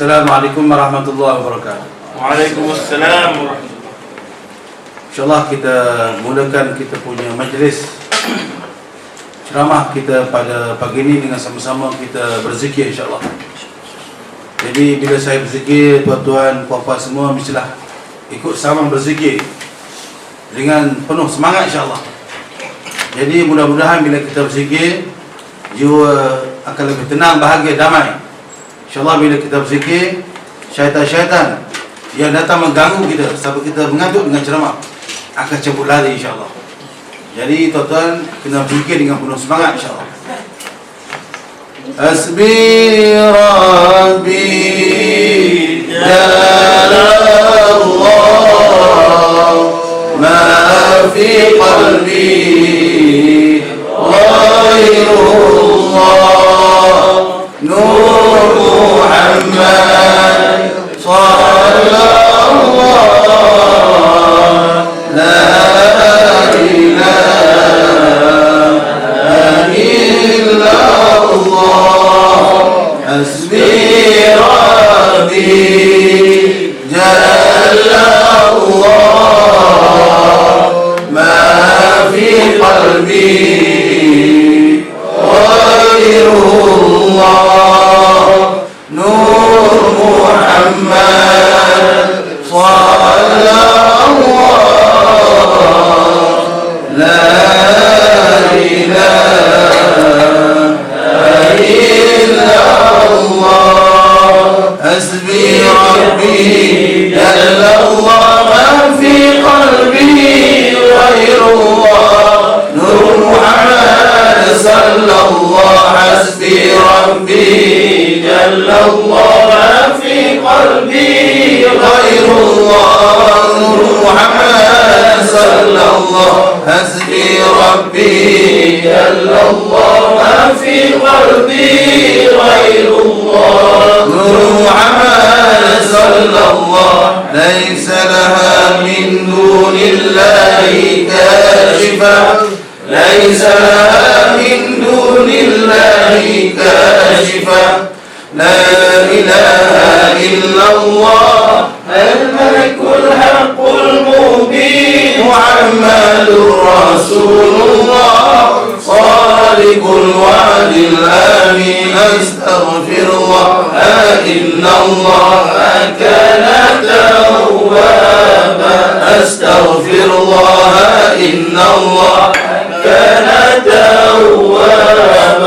Assalamualaikum warahmatullahi wabarakatuh. Waalaikumsalam warahmatullahi. InsyaAllah kita mulakan kita punya majlis ceramah kita pada pagi ini dengan sama-sama kita berzikir insyaAllah. Jadi bila saya berzikir, tuan-tuan, puan-puan semua mestilah ikut sama berzikir dengan penuh semangat insyaAllah. Jadi mudah-mudahan bila kita berzikir, jiwa akan lebih tenang, bahagia, damai. InsyaAllah bila kita berzikir, syaitan-syaitan yang datang mengganggu kita sampai kita mengantuk dengan ceramah akan cabut lari insyaAllah. Jadi tuan-tuan kena berzikir dengan penuh semangat insyaAllah. Hasbi Rabbi Jalallah ma fi qalbi ghairullah Nur Muhammad sallallahu la ilaha illallah hasbi rabbi jalallah ma fi qalbi ghairullah Nur Muhammad sallallahu la ilaha illallah hasbi rabbi jalallah ma fi qalbi ghairullah Nur Muhammad sallallahu hasbi rabbi jalallah ma fi qalbi ghairullah Nur Muhammad sallallahu hasbi rabbi jalallah ma fi qalbi ghairullah Nur Muhammad sallallahu laysa laha min dunillahi kashifa laysa laha min dunillahi kashifa la ilaha illallah al-malikul haqqul mubin Muhammadur Rasulullah sadiqul wa'dil amin astaghfirullah innallah kana tawwaba astaghfirullah innallah kana tawwaba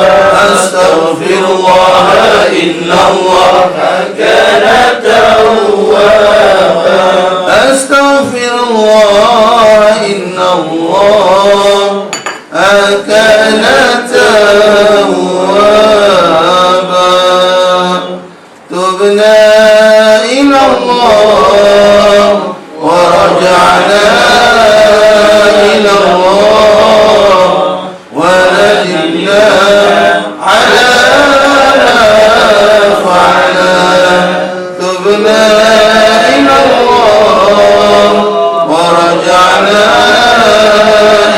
astaghfirullah innallah kana tawwaba astaghfirullah innallah kana tawwaba tubna ila Allah wa raja'na ila Allah wa nadimna ala ma fa'alna tubna ila Allah wa raja'na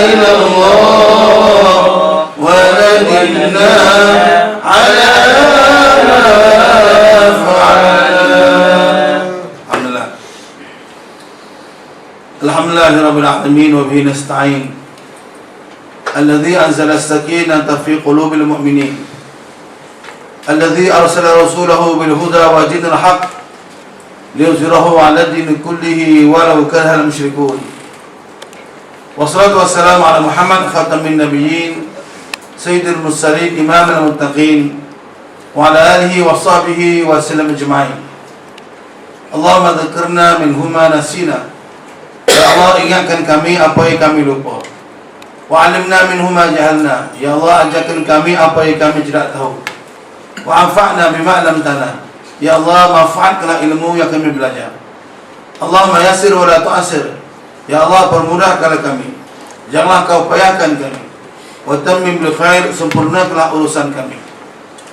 ila Allah wa nadimna ala ma fa'alna. Alhamdulillah. Alhamdulillahirabbil alamin wa bihi nasta'in. Alladzi anzala as-sakinata fi qulubil mu'minin. Alladzi arsala rasulahu bil huda wa dinil haqq liyuzhirahu 'ala ad-din kullihi walau kariha al-musyrikun. Wassalatu wassalamu ala Muhammad khatamin nabiyyin sayyidil mursalin imamil muttaqin wa ala alihi wa sahbihi wa sallam ajma'in. Allahumma dzakarna minhuma nasina. Ya Allah, ingatkan kami apa yang kami lupa. Wa 'allimna minhuma jahalna. Ya Allah, ajarkan kami apa yang kami tidak tahu. Wa anfa'na bima 'allamtana. Ya Allah, manfaatkanlah ilmu yang kami belajar. Allahumma yassir wa la tu'assir. Ya Allah, permudahkanlah kami, janganlah kau payahkan kami. Wa tammim bil khair, sempurnakanlah urusan kami.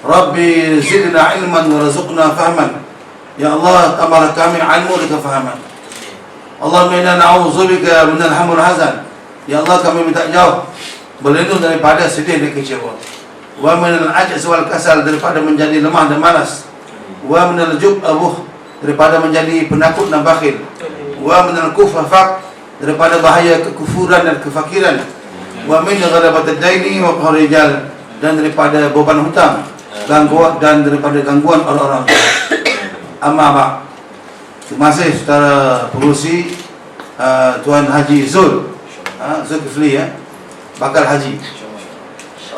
Rabbi zidna ilman warzuqna fahman. Ya Allah, tambahlah kami ilmu dan kefahaman. Allahumma inna na'udzubika minal hamul hazan. Ya Allah, kami minta jauh berlindung daripada sedih dan kecewa. Wa minal ajz wal kasal, daripada menjadi lemah dan malas. wa minal jub'abuh, daripada menjadi penakut dan bakhil, wa minal kufafak, daripada bahaya kekufuran dan kefakiran, wa min ghalabatid daini wa qahr rijal, dan daripada beban hutang, gangguan, dan daripada gangguan orang-orang. Amma ba'. Terima kasih saudara pengurusi Tuan Haji Zul Zulkifli, bakal haji.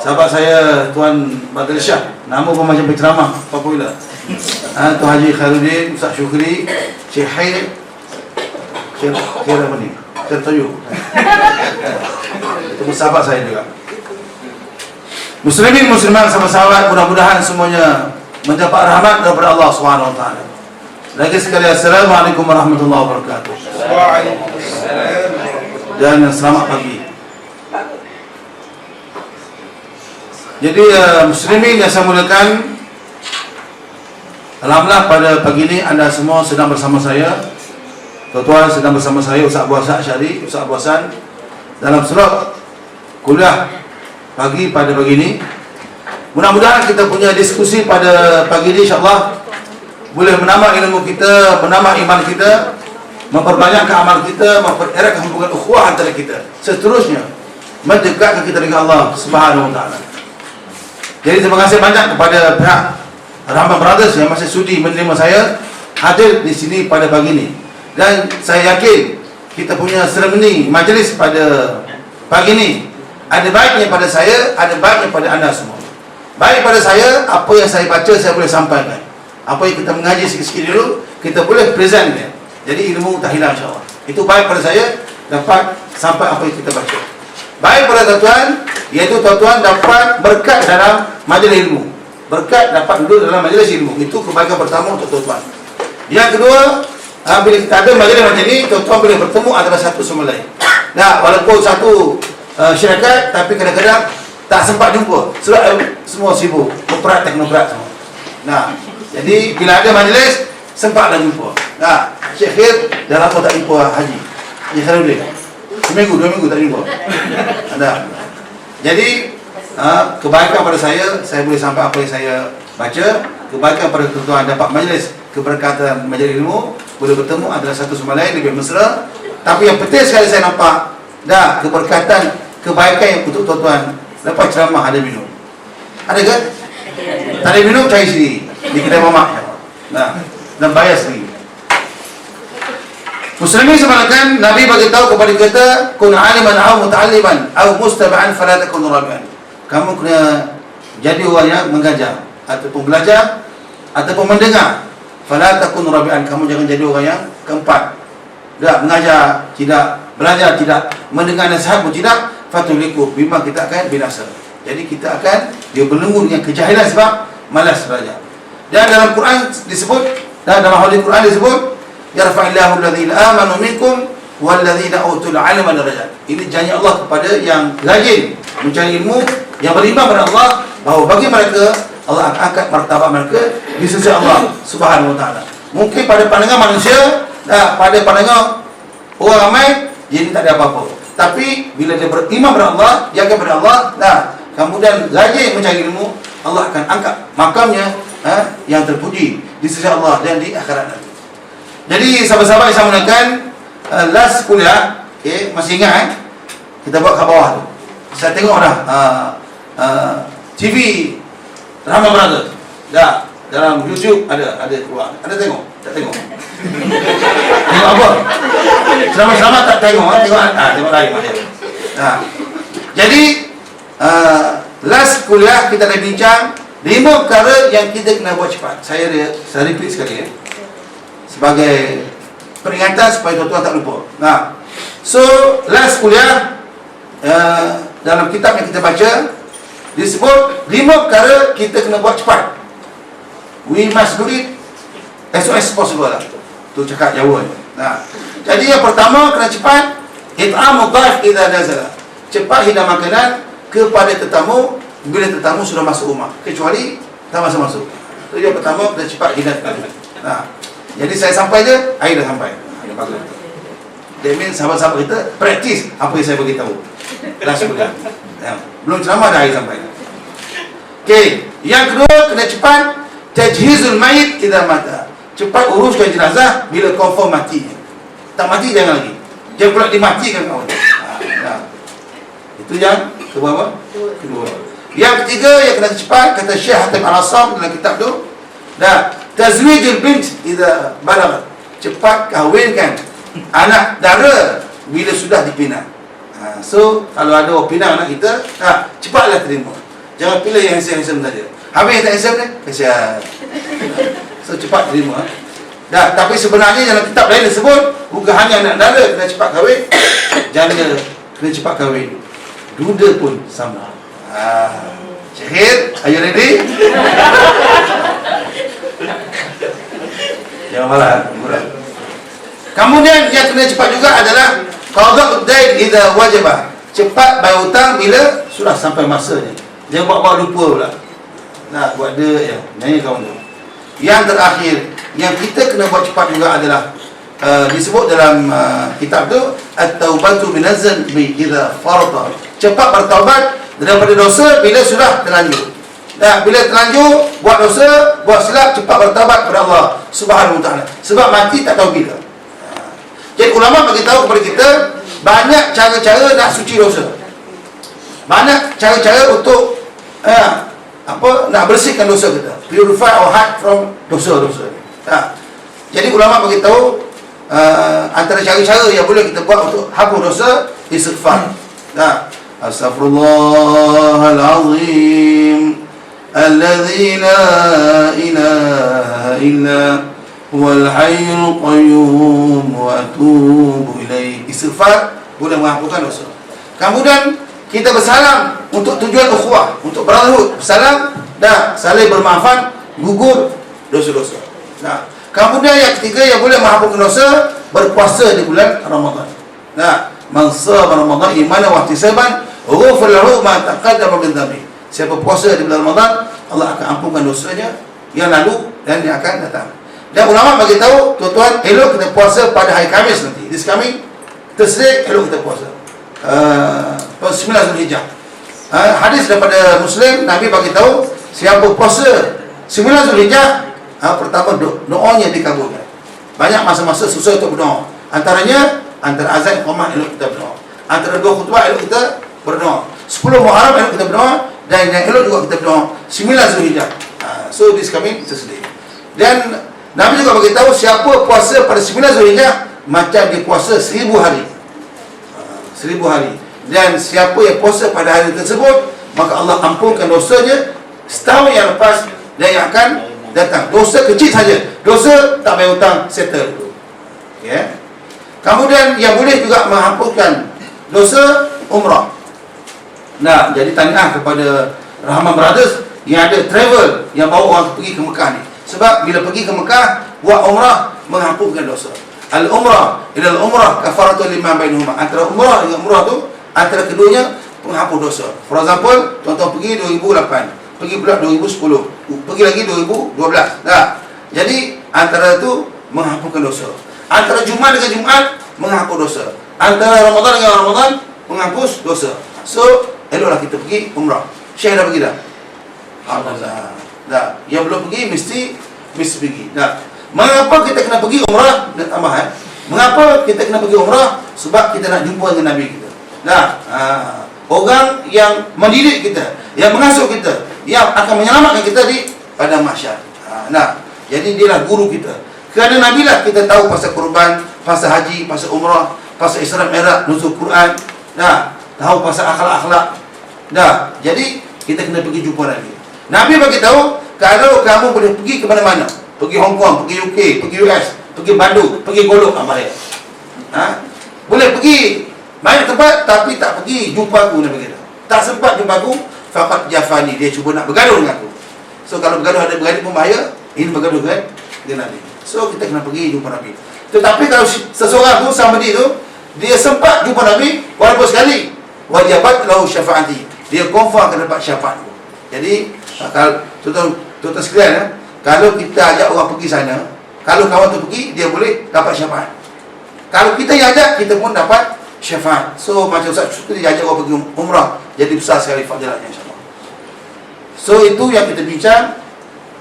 Sahabat saya Tuan Badal Shah, nama pun macam penceramah popular. Tuan Haji Khairuddin, Ustaz Syukri, Syekh Khair, Syekh apa ni? Syekh Toyo. Itu sahabat saya juga. Muslimin muslimat sahabat-sahabat, mudah-mudahan semuanya mendapat rahmat daripada Allah Subhanahu wa taala. Lagi sekali, Assalamualaikum warahmatullahi wabarakatuh. Waalaikumsalam. Dan selamat pagi. Jadi muslimin yang saya muliakan, alhamdulillah pada pagi ini anda semua sedang bersama saya, tuan-tuan sedang bersama saya, Ustaz Abu Hasan Syari, Ustaz Abu Hasan, dalam surat kuliah pagi pada pagi ini. Mudah-mudahan kita punya diskusi pada pagi ini insya-Allah boleh menambah ilmu kita, menambah iman kita, memperbanyakkan amal kita, mempereratkan hubungan ukhuwah antara kita. Seterusnya mendekatkan kita dengan Allah Subhanahu wa taala. Jadi terima kasih banyak kepada pihak Rahman Brothers yang masih sudi menerima saya hadir di sini pada pagi ini. Dan saya yakin kita punya seremoni majlis pada pagi ini ada baiknya pada saya, ada baiknya pada anda semua. Baik pada saya, apa yang saya baca saya boleh sampaikan. Apa yang kita mengaji sikit-sikit dulu, kita boleh presentkan. Jadi ilmu tak hilang insya-Allah. Itu baik pada saya, dapat sampai apa yang kita baca. Baik pada tuan-tuan, iaitu tuan-tuan dapat berkat dalam majlis ilmu. Berkat dapat duduk dalam majlis ilmu. Itu kebaikan pertama untuk tuan-tuan. Yang kedua, bila kita ada majlis macam ni, tuan-tuan boleh bertemu antara satu sama lain. Nah, walaupun satu syarikat, tapi kadang-kadang tak sempat jumpa. Sebab semua sibuk, korporat, teknokrat semua. Nah, jadi bila ada majlis, sempatlah jumpa. Nah, Syekh Khair dah lama tak jumpa Haji Khairuddin. Seminggu, 2 minggu tak jumpa. Ada. Jadi kebaikan pada saya boleh sampai apa yang saya baca. Kebaikan pada tuan-tuan dapat majlis, keberkatan majlis ilmu, boleh bertemu antara satu sama lain lebih mesra. Tapi yang penting sekali saya nampak dah keberkatan, kebaikan yang untuk tuan-tuan lepas ceramah ada minum. Ada ke? Tak ada minum, cari sendiri di kedai mamak. Nah, dan bayar sendiri. Muslimin semalkan, Nabi bagi tahu kepada kita, kun aliman aw muta'alliman aw mustaba'an fala takun rabi'an. Kamu kena jadi orang yang mengajar ataupun belajar ataupun mendengar. Fala takun rabi'an, kamu jangan jadi orang yang keempat. Tidak mengajar, tidak belajar, tidak mendengar nasihat pun tidak, fatuliku bima, kita akan binasa. Jadi kita akan belenggu dengan kejahilan sebab malas belajar. Dan dalam Quran disebut, dan dalam hadis Quran disebut, yarfa'illahu alladhina amanu minkum walladzina utul 'ilma darajat. Ini janji Allah kepada yang rajin mencari ilmu, yang beriman kepada Allah, bahawa bagi mereka Allah akan angkat martabat mereka di sisi Allah Subhanahu wa taala. Mungkin pada pandangan manusia, pada pandangan orang ramai, jadi tak ada apa-apa. Tapi bila dia beriman kepada Allah, yakin kepada Allah, kemudian rajin mencari ilmu, Allah akan angkat makamnya yang terpuji di sisi Allah dan di akhirat nanti. Jadi sahabat-sahabat yang saya muliakan, last kuliah, masih ingat kita buat kat bawah tu. Saya tengok dah TV Rahman Brothers. Dah dalam YouTube ada keluar. Ada tengok? Tak tengok. Tengok apa? Selama-selama tak tengok, tengok lain macam. Jadi last kuliah kita dah bincang 5 perkara yang kita kena buat cepat. Saya repeat sekali sebagai peringatan supaya tuan-tuan tak lupa. So last kuliah dalam kitab yang kita baca disebut 5 perkara kita kena buat cepat. We must do it as soon as possible lah. Tu cakap Jawa ni. Jadi yang pertama kena cepat, it'amud dhaif idza nazala. Cepat hidang makanan kepada tetamu bila tetamu sudah masuk rumah, kecuali tak masuk. Tu yang pertama kena cepat hidang makanan. Jadi saya sampai je, air dah sampai. Bagus. That means sahabat-sahabat kita praktis apa yang saya beritahu. Last kuliah. Belum ceramah dah air sampai. Okey, yang kedua kena cepat tajhizul mayit idza mata. Cepat uruskan jenazah bila confirm mati. Tak mati jangan lagi. Jangan pula dimatikan kawan. Itu yang kedua. Yang ketiga yang kena cepat, kata Syekh Hatim Al-Assam dalam kitab tu, tazwijul bint idza balagat. Cepat kahwinkan anak dara bila sudah dipinang. So kalau ada orang pinang anak kita, cepatlah terima. Jangan pilih yang handsome saja. Habis yang tak handsome ni, kasihan. So cepat terima. Tapi sebenarnya dalam kitab lain disebut bukan hanya anak dara kena cepat kahwin, janda kena cepat kahwin, duda pun sama. Syahid, are you ready? Jangan malah. Kemudian yang kena cepat juga adalah qada'ud dain idza wajaba. Cepat bayar hutang bila sudah sampai masanya. Jangan buat lupa pula. Nak buat dia nyanyi kawan tu. Yang terakhir yang kita kena buat cepat juga adalah disebut dalam kitab tu at-taubatu binazan bi idza farata. Cepat bertaubat daripada dosa bila sudah terlanjur. Bila terlanjur buat dosa, buat silap, cepat bertaubat kepada Allah Subhanahu wa taala. Sebab mati tak tahu bila. Jadi ulama bagi tahu kepada kita banyak cara-cara nak suci dosa. Banyak cara-cara untuk nak bersihkan dosa kita. Purify our heart from dosa-dosa. Jadi ulama bagi tahu antara cara-cara yang boleh kita buat untuk hapus dosa, istighfar. Astaghfirullahalazim alladzi la ilaha illa huwal hayyul qayyum wa atubu ilaihi. Istighfar boleh menghapuskan dosa. Kemudian kita bersalam untuk tujuan ukhuwah, untuk brotherhood, bersalam dan saling bermaafan, gugur dosa-dosa. Kemudian yang ketiga yang boleh menghapuskan dosa, berpuasa di bulan Ramadan. Man shama Ramadan imanan wa ihtisaban ghufira lahu ma taqaddama min dhanbi. Siapa puasa di bulan Ramadan, Allah akan ampunkan dosanya yang lalu dan yang akan datang. Dan ulama bagi tahu, tuan-tuan, elok kita puasa pada hari Khamis nanti. This coming Thursday elok kita puasa. 9 Zulhijjah. Hadis daripada Muslim, Nabi bagi tahu siapa puasa 9 Zulhijjah, pertama doanya dikabulkan. Banyak masa-masa susah untuk berdoa. Antaranya antara azan qomat elok kita berdoa. Antara dua khutbah elok kita berdoa. 10 Muharram elok kita berdoa, dan yang elok juga kita berdoa 9 Zulhijjah. So this coming Thursday. Dan Nabi juga bagi tahu siapa puasa pada 9 Zulhijjah macam dia puasa 1000 hari. 1000 hari. Dan siapa yang puasa pada hari tersebut, maka Allah ampunkan dosanya setahun yang lepas dan yang akan datang. Dosa kecil saja. Dosa tak bayar hutang, settle dulu. Okay. Kemudian yang boleh juga mengampunkan dosa, umrah. Jadi tahniah kepada Rahman Brothers yang ada travel yang bawa orang pergi ke Mekah ni. Sebab bila pergi ke Mekah, buat umrah mengampunkan dosa. Al-umrah ila al-umrah kafaratun lima bainahuma. Antara umrah dengan umrah tu, antara keduanya penghapus dosa. For example, tuan-tuan pergi 2008, pergi pula 2010, pergi lagi 2012. Jadi antara tu menghapuskan dosa. Antara Jumaat dengan Jumaat menghapus dosa. Antara Ramadan dengan Ramadan menghapus dosa. So eloklah kita pergi umrah. Syekh dah pergi dah? Alhamdulillah. Yang belum pergi mesti pergi. Mengapa kita kena pergi umrah? Dan tambah mengapa kita kena pergi umrah? Sebab kita nak jumpa dengan Nabi kita. Orang yang mendidik kita, yang mengasuh kita, yang akan menyelamatkan kita di pada mahsyar. Jadi dialah guru kita. Kerana Nabi lah kita tahu pasal kurban, pasal haji, pasal umrah, pasal Isra Mi'raj, nuzul Quran. Tahu pasal akhlak-akhlak. Jadi kita kena pergi jumpa Nabi. Nabi bagi tahu kalau kamu boleh pergi ke mana-mana, pergi Hong Kong, pergi UK, pergi US, pergi Bandung, pergi Golok, boleh pergi banyak tempat tapi tak pergi jumpa aku, Nabi kata. Tak sempat jumpa aku, faqad jafani, dia cuba nak bergaduh dengan aku. So kalau bergaduh ada bergaduh pun bahaya, ini bergaduh dengan Nabi. So kita kena pergi jumpa Nabi. Tetapi kalau seseorang tu, somebody tu, dia sempat jumpa Nabi walaupun sekali, wajibat lahu syafaati, dia confirm akan dapat syafaat. Jadi kalau tuan-tuan sekalian, kalau kita ajak orang pergi sana, kalau kawan tu pergi, dia boleh dapat syafaat. Kalau kita yang ajak, kita pun dapat syafaat. So macam Ustaz Syukri dia ajak orang pergi umrah, jadi besar sekali fadilatnya, insyaAllah. So itu yang kita bincang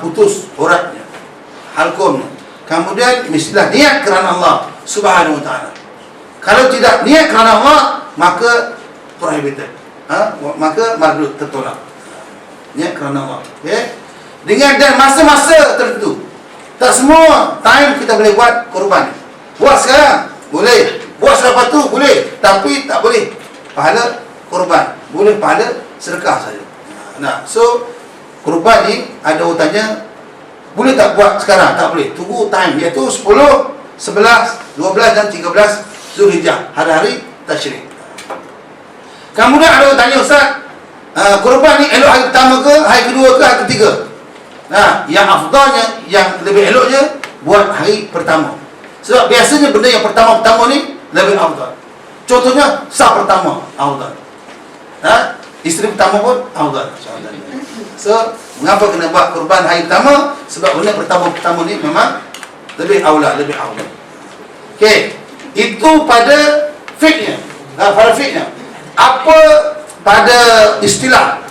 putus uratnya, halkumnya. Kemudian mestilah niat kerana Allah Subhanahu wa ta'ala. Kalau tidak niat kerana Allah, maka prohibited, maka mardud, tertolak. Niat kerana Allah, okay? Dengan dan masa-masa tertentu. Tak semua time kita boleh buat korban. Buat sekarang boleh, buat selepas tu boleh, tapi tak boleh pahala korban. Boleh pahala sedekah saja. Nah, so korban ni ada urutannya. Boleh tak buat sekarang? Tak boleh. Tunggu time, iaitu 10, 11, 12 dan 13 Zulhijjah, hari-hari tasyrik. Kemudian ada tanya, Ustaz, korban ni elok hari pertama ke, hari kedua ke, hari ketiga? Nah, yang afdalnya, yang lebih eloknya buat hari pertama. Sebab biasanya benda yang pertama-pertama ni lebih afdal. Contohnya sah pertama afdal. Isteri pertama pun afdal. So, mengapa kena buat korban hari pertama? Sebab benda pertama-pertama ni memang lebih aula, lebih afdal. Okey, itu pada fiqhnya. Pada fiqhnya. Apa pada istilah?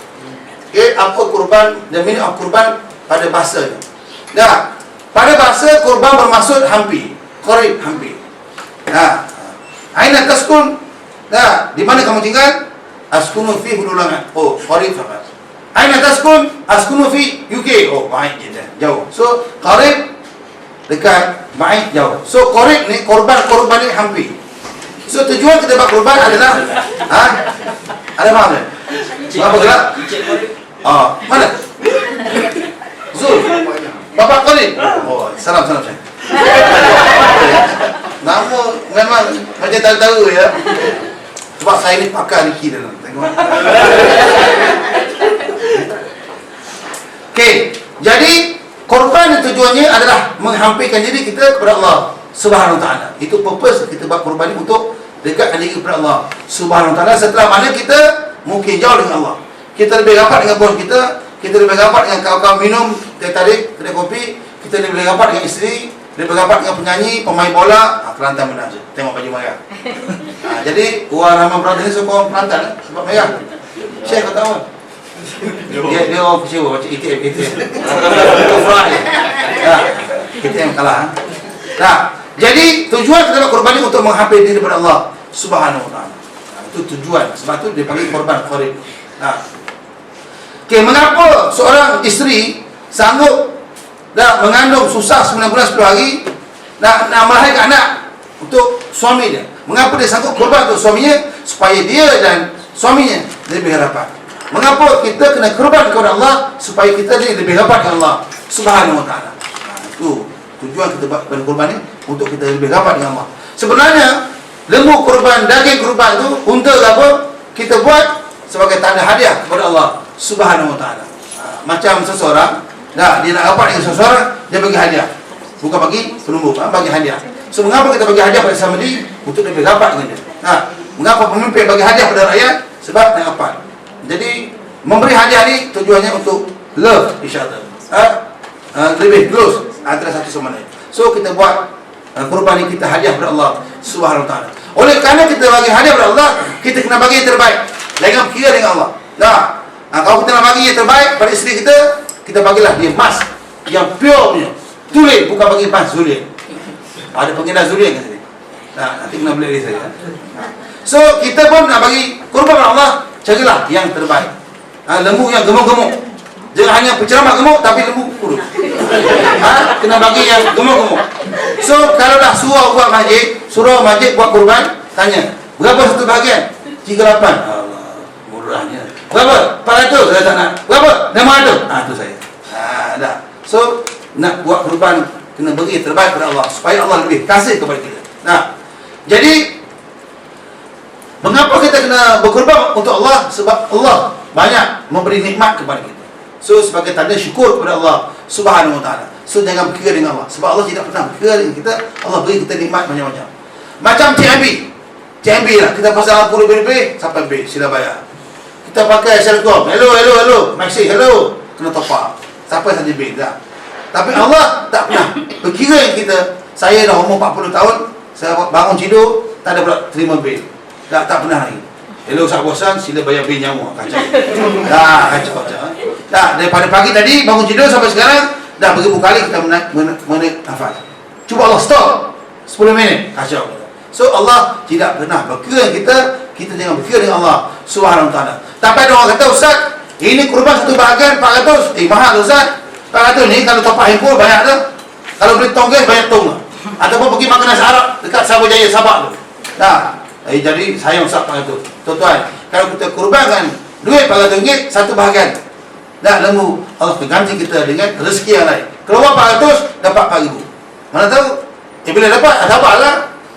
Okey, apa korban dan meaning of korban pada bahasanya. Nah, pada bahasa korban bermaksud hampir, qarib, hampir. Aina taskun? Nah, di mana kamu tinggal? Askunu fi hululangan. Oh, qarib faqat. Aina taskun? Askunu fi UK. Oh, baik je, jauh. So, qarib dekat, baik jauh. So, qarib ni korban ni hampir. So, tujuan kita buat korban adalah ada faham tak? Apa gerak? Mana? Zul, Bapak Qarib. Oh, salam saya. Nama memang macam tahu-tahu ya. Sebab saya ni pakar Riki dalam. Tengok. Okey, jadi korban tujuannya adalah menghampirkan diri kita kepada Allah Subhanahu wa ta'ala. Itu purpose kita buat korban ni, untuk dekatkan diri kepada Allah Subhanahu wa ta'ala. Setelah mana kita mungkin jauh dengan Allah, kita lebih rapat dengan bos kita, kita lebih rapat dengan kawan-kawan minum teh tarik, kedai kopi, kita lebih rapat dengan isteri, lebih rapat dengan penyanyi, pemain bola, Kelantan menang je. Tengok baju merah. Jadi Wan Rahman Brother ni suka Kelantan sebab merah. Syekh kau tahu? Dia orang kecewa macam ATM. Kufrah dia. ATM kalah. Jadi tujuan kita buat korban ni untuk menghampiri diri kepada Allah Subhanahu wa ta'ala. Itu tujuan. Sebab tu dia panggil korban qarib. Okey, mengapa seorang isteri sanggup mengandung susah 9 bulan 10 hari nak melahirkan anak untuk suami dia? Mengapa dia sanggup korban untuk suaminya supaya dia dan suaminya lebih rapat? Mengapa kita kena korban kepada Allah supaya kita ni lebih rapat dengan Allah Subhanahu wa ta'ala? Itu tujuan kita buat korban ni, untuk kita lebih rapat dengan Allah. Sebenarnya lembu korban, daging korban tu, unta ke apa, kita buat sebagai tanda hadiah kepada Allah Subhanahu wa ta'ala. Macam seseorang dia nak rapat dengan seseorang, dia bagi hadiah, bukan bagi pelumbu, bagi hadiah. So mengapa kita bagi hadiah pada sama dia? Untuk lebih rapat dengan dia. Mengapa pemimpin bagi hadiah pada rakyat? Sebab nak rapat. Jadi memberi hadiah ni tujuannya untuk love each other, lebih close antara satu sama lain. So kita buat korban ni, kita hadiah kepada Allah Subhanahu wa ta'ala. Oleh kerana kita bagi hadiah kepada Allah, kita kena bagi yang terbaik. Jangan kira dengan Allah. Kalau kita nak bagi yang terbaik pada isteri kita, kita bagilah dia emas yang pure punya, tulen, bukan bagi emas zulian. Ada pengenal zulian kat sini. Nanti kena beli dari saya. So kita pun nak bagi korban kepada Allah, carilah yang terbaik. Lembu yang gemuk-gemuk. Jangan hanya penceramah gemuk tapi lembu kurus. Kena bagi yang gemuk-gemuk. So kalau dah suruh masjid buat korban, tanya, berapa satu bahagian? 38. Allah, murahnya. Berapa? 400 saya tak nak. Berapa? 500. Itu saya. Dah. So nak buat korban, kena beri terbaik kepada Allah supaya Allah lebih kasih kepada kita. Jadi mengapa kita kena berkorban untuk Allah? Sebab Allah banyak memberi nikmat kepada kita. So sebagai tanda syukur kepada Allah Subhanahu wa ta'ala. So jangan berkira dengan Allah, sebab Allah tidak pernah berkira dengan kita. Allah beri kita nikmat macam-macam. Macam CMB lah, kita pasang lampu lebih-lebih sampai B, sila bayar. Kita pakai Selcom, hello, Maxi, hello, kena top up sampai saja B dah. Tapi Allah tak pernah berkira yang kita. Saya dah umur 40 tahun, saya bangun tidur tak ada pula terima bil. Tak pernah lagi. Hello, sahabat bosan, sila bayar bil nyawa. Kacau. Kacau. Dah daripada pagi tadi bangun tidur sampai sekarang dah beribu kali kita menaik nafas. Cuba Allah stop 10 minit, kacau. So Allah tidak pernah berkira kita jangan berkira dengan Allah Subhanahu Wa Taala. Tapi ada orang kata, Ustaz, ini kurban satu bahagian 400. Mahal tu Ustaz. 400 ni kalau top up handphone banyak tu. Kalau beli tonggeng banyak tong. Ataupun pergi makan nasi Arab dekat Sabah Jaya Sabak tu. Dah. Jadi sayang Ustaz 400. Tuan-tuan, kalau kita kurbankan duit RM400 satu bahagian, dah lembu Allah ganti kita dengan rezeki yang lain. Keluar 400 dapat 4,000. Mana tahu? Bila dapat lah.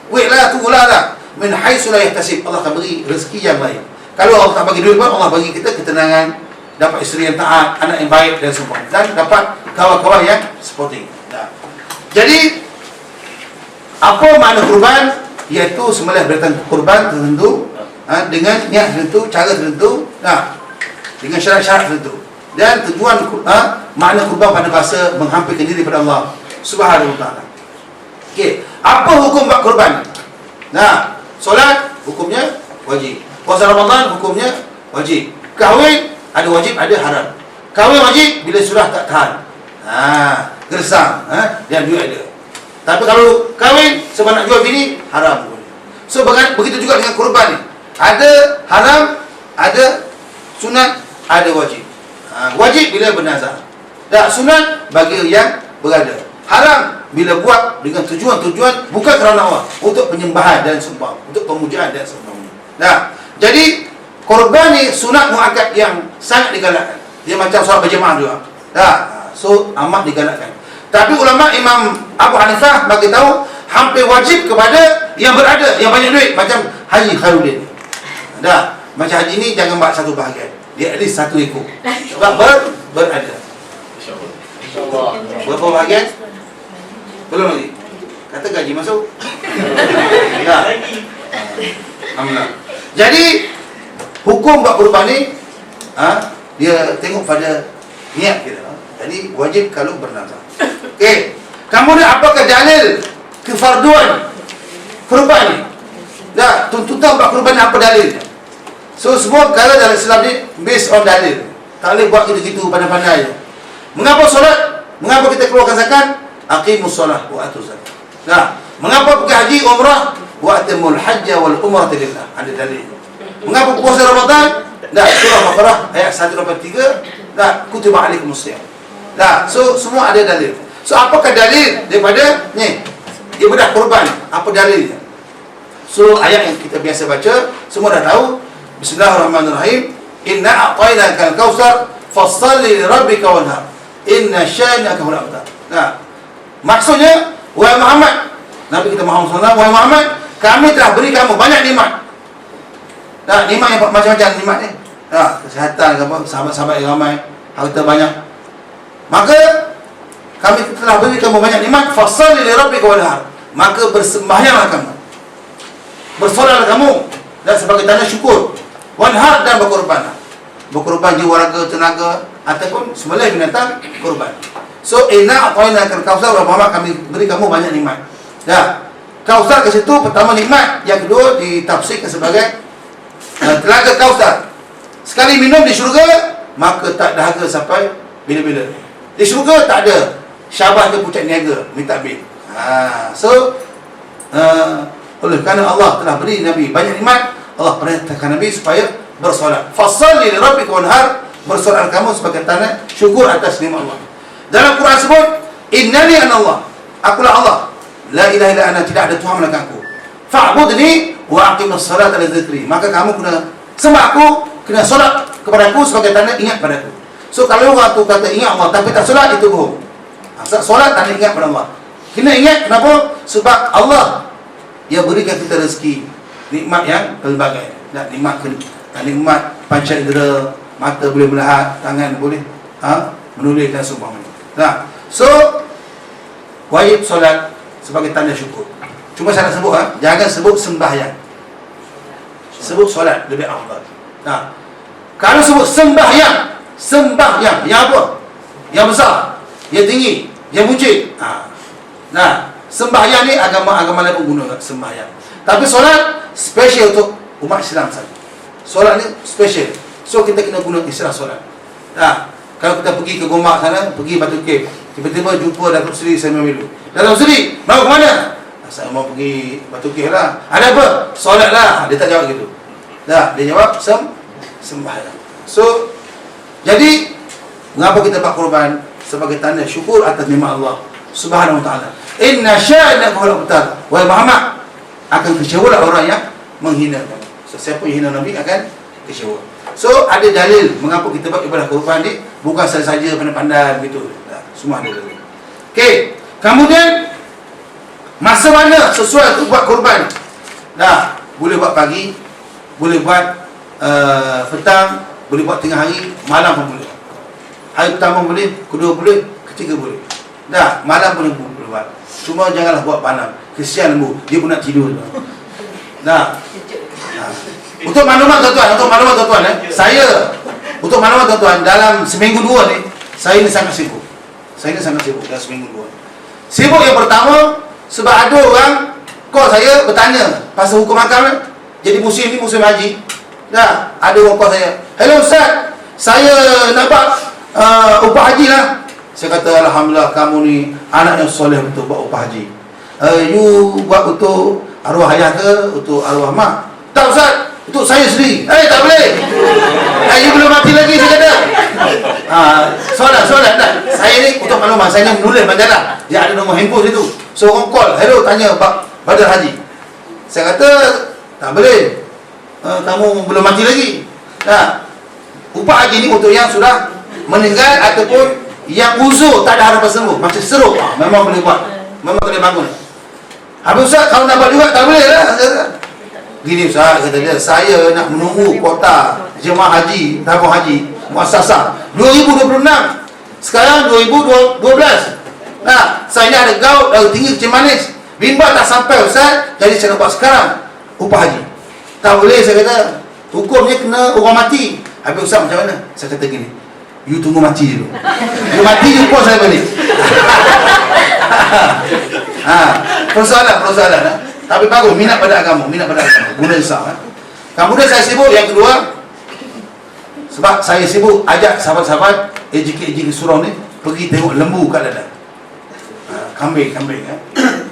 Wait lah, tunggulah lah. Min haitsu la yahtasib, Allah akan beri rezeki yang lain. Kalau Allah tak bagi duit pun, Allah bagi kita ketenangan, dapat isteri yang taat, anak yang baik dan semua, dan dapat kawan-kawan yang sporting. Jadi apa makna kurban? Iaitu sembelih berdasarkan kurban tertentu, dengan niat tertentu, cara tertentu, dengan syarat-syarat tertentu. Dan tujuan makna kurban pada bahasa menghampirkan diri kepada Allah Subhanahu Wa Taala. Okey, apa hukum buat kurban? Solat hukumnya wajib. Puasa Ramadan hukumnya wajib. Kahwin ada wajib, ada haram. Kahwin wajib bila sudah tak tahan. Gersang, dan duit ada. Tapi kalau kahwin sebab nak jual bini, haram. So begitu juga dengan kurban ni. Ada haram, ada sunat, ada wajib. Wajib bila bernazar. Dan sunat bagi yang berada. Haram bila buat dengan tujuan-tujuan bukan kerana Allah, untuk penyembahan dan sembah, untuk pemujaan dan sembah. Jadi korban ni sunat muakkad yang sangat digalakkan. Dia macam solat berjemaah juga. So amat digalakkan. Tapi ulama Imam Abu Hanifah bagi tahu hampir wajib kepada yang berada, yang banyak duit, macam Haji Khairuddin. Macam haji ni jangan buat satu bahagian. Dia at least 1 ekor. Sebab berada. InsyaAllah. Berapa bahagian? Belum lagi. Kata gaji masuk. Alhamdulillah. Jadi hukum buat kurban ni dia tengok pada niat kita. Jadi wajib kalau bernazar. Okey. Kemudian apakah dalil kefarduan kurban ni? Tuntutan buat kurban ni apa dalilnya? So semua perkara dalam Islam ni based on dalil. Tak boleh buat gitu-gitu pandai-pandai je. Mengapa solat? Mengapa kita keluarkan zakat? Aqimus solah wa atuz zakat. Mengapa pergi haji umrah? Wa atimul hajja wal umrata lillah. Ada dalil. Mengapa puasa Ramadan? Surah Baqarah ayat 183. Kutiba alaikumus shiyam. So semua ada dalil. So apakah dalil daripada ni ibadah kurban? Apa dalilnya? So ayat yang kita biasa baca semua dah tahu. Bismillahirrahmanirrahim. Inna a'tainakal kautsar fassalli li rabbika wanhar. Inna syani'aka huwal abtar. Maksudnya, wahai Muhammad, Nabi kita Muhammad SAW, wahai Muhammad, kami telah beri kamu banyak nikmat. Nikmat yang macam-macam nikmat ni. Kesihatan ke apa, sahabat-sahabat yang ramai, harta banyak. Maka kami telah beri kamu banyak nikmat. Fassalli li rabbika wanhar. Maka bersembahyanglah kamu, bersolatlah kamu, dan sebagai tanda syukur. Wanhar, dan berkorban. Berkorban jiwa, raga, tenaga, ataupun sembelih binatang, korban. So inna a'tainakal kautsar, Muhammad, kami beri kamu banyak nikmat. Kautsar ke situ pertama nikmat, yang kedua ditafsirkan sebagai telaga kautsar. Sekali minum di syurga, maka tak dahaga sampai bila-bila. Di syurga tak ada syabas ke pucat niaga minta bil. Oleh kerana Allah telah beri Nabi banyak nikmat, Allah perintahkan Nabi supaya bersolat. Fassalli li rabbika wanhar, bersolat kamu sebagai tanda syukur atas nikmat Allah. Dalam Quran sebut, innani anallah, akulah Allah, la ilaha illa ana, tidak ada Tuhan melainkan aku. Fa'budni wa aqimus salata li dzikri. Maka kamu kena sembah aku, kena solat kepada aku sebagai tanda ingat padaku. So kalau orang tu kata ingat Allah tapi tak solat, itu bohong. Solat tanda ingat pada Allah. Kena ingat, kenapa? Sebab Allah yang berikan kita rezeki, nikmat yang pelbagai. Nikmat panca indera, mata boleh melihat, tangan boleh menulis dan sebagainya. So wajib solat sebagai tanda syukur. Cuma saya nak sebut, jangan sebut sembahyang, sebut solat lebih afdal. Kalau sebut sembahyang, yang apa? Yang besar, yang tinggi, yang buncit. Sembahyang ni agama lain pun guna sembahyang. Tapi solat special untuk umat Islam saja. Solat ni special. So kita kena guna istilah solat. Kalau kita pergi ke Gombak sana, pergi Batu Cape, tiba-tiba jumpa Datuk Seri Samuel Melu. Datuk Seri, mau ke mana? Saya mau pergi Batu Cape lah. Ada apa? Solat lah. Dia tak jawab gitu. Dah, dia jawab sembahyang. So, jadi mengapa kita buat korban? Sebagai tanda syukur atas nikmat Allah Subhanahu wa taala. Inna sya'naka huwal abtar. Wahai Muhammad, akan kecewalah orang yang menghina kamu. So, siapa yang hina Nabi akan kecewa. So, ada dalil mengapa kita buat ibadah korban ni, bukan saja pandai-pandai begitu. Semua ada dalil. Okey, kemudian masa mana sesuai untuk buat korban? Dah, boleh buat pagi, boleh buat petang, boleh buat tengah hari, malam pun boleh. Hari pertama boleh, kedua boleh, ketiga boleh. Dah, malam pun boleh buat. Cuma janganlah buat malam. Kesian lembu, dia pun nak tidur. Dah. Untuk maklumat tuan-tuan, saya untuk maklumat tuan-tuan, dalam seminggu dua ni, saya ni sangat sibuk. Dalam seminggu dua. Sibuk yang pertama, sebab ada orang call saya bertanya pasal hukum akam. Jadi musim ni musim haji. Dah, ada orang call saya. Hello Ustaz, saya nak buat upah haji lah. Saya kata alhamdulillah kamu ni anak yang soleh untuk buat upah haji. You buat untuk arwah ayah ke, untuk arwah mak? Tak Ustaz, untuk saya sendiri. Tak boleh. You belum mati lagi, saya kata. Soalan tak. Saya ni untuk maklumat, saya ni menulis majalah. Dia ada nombor handphone situ. So orang call, hello, tanya badal haji. Saya kata tak boleh. Kamu belum mati lagi. Upah haji ni untuk yang sudah meninggal ataupun yang uzur tak ada harapan sembuh, macam seruk, memang boleh buat, memang boleh bangun. Habis Ustaz, kalau nak buat juga tak boleh lah. Gini Ustaz, kata dia, saya nak menunggu kuota jemaah haji, tabung haji muassasah 2026. Sekarang 2012. Saya ni ada gaut, darah tinggi, kecil manis, bimbang tak sampai Ustaz, jadi saya nak buat sekarang upah haji. Tak boleh, saya kata. Hukumnya kena orang mati. Habis Ustaz macam mana? Saya kata gini, you tunggu mati dulu. You mati, you call saya balik. Persoalan. Tapi bagus, minat pada agama. Guna Islam. Kemudian saya sibuk, yang kedua, sebab saya sibuk ajak sahabat-sahabat AJK Surau ni pergi tengok lembu kat ladang. Kambing.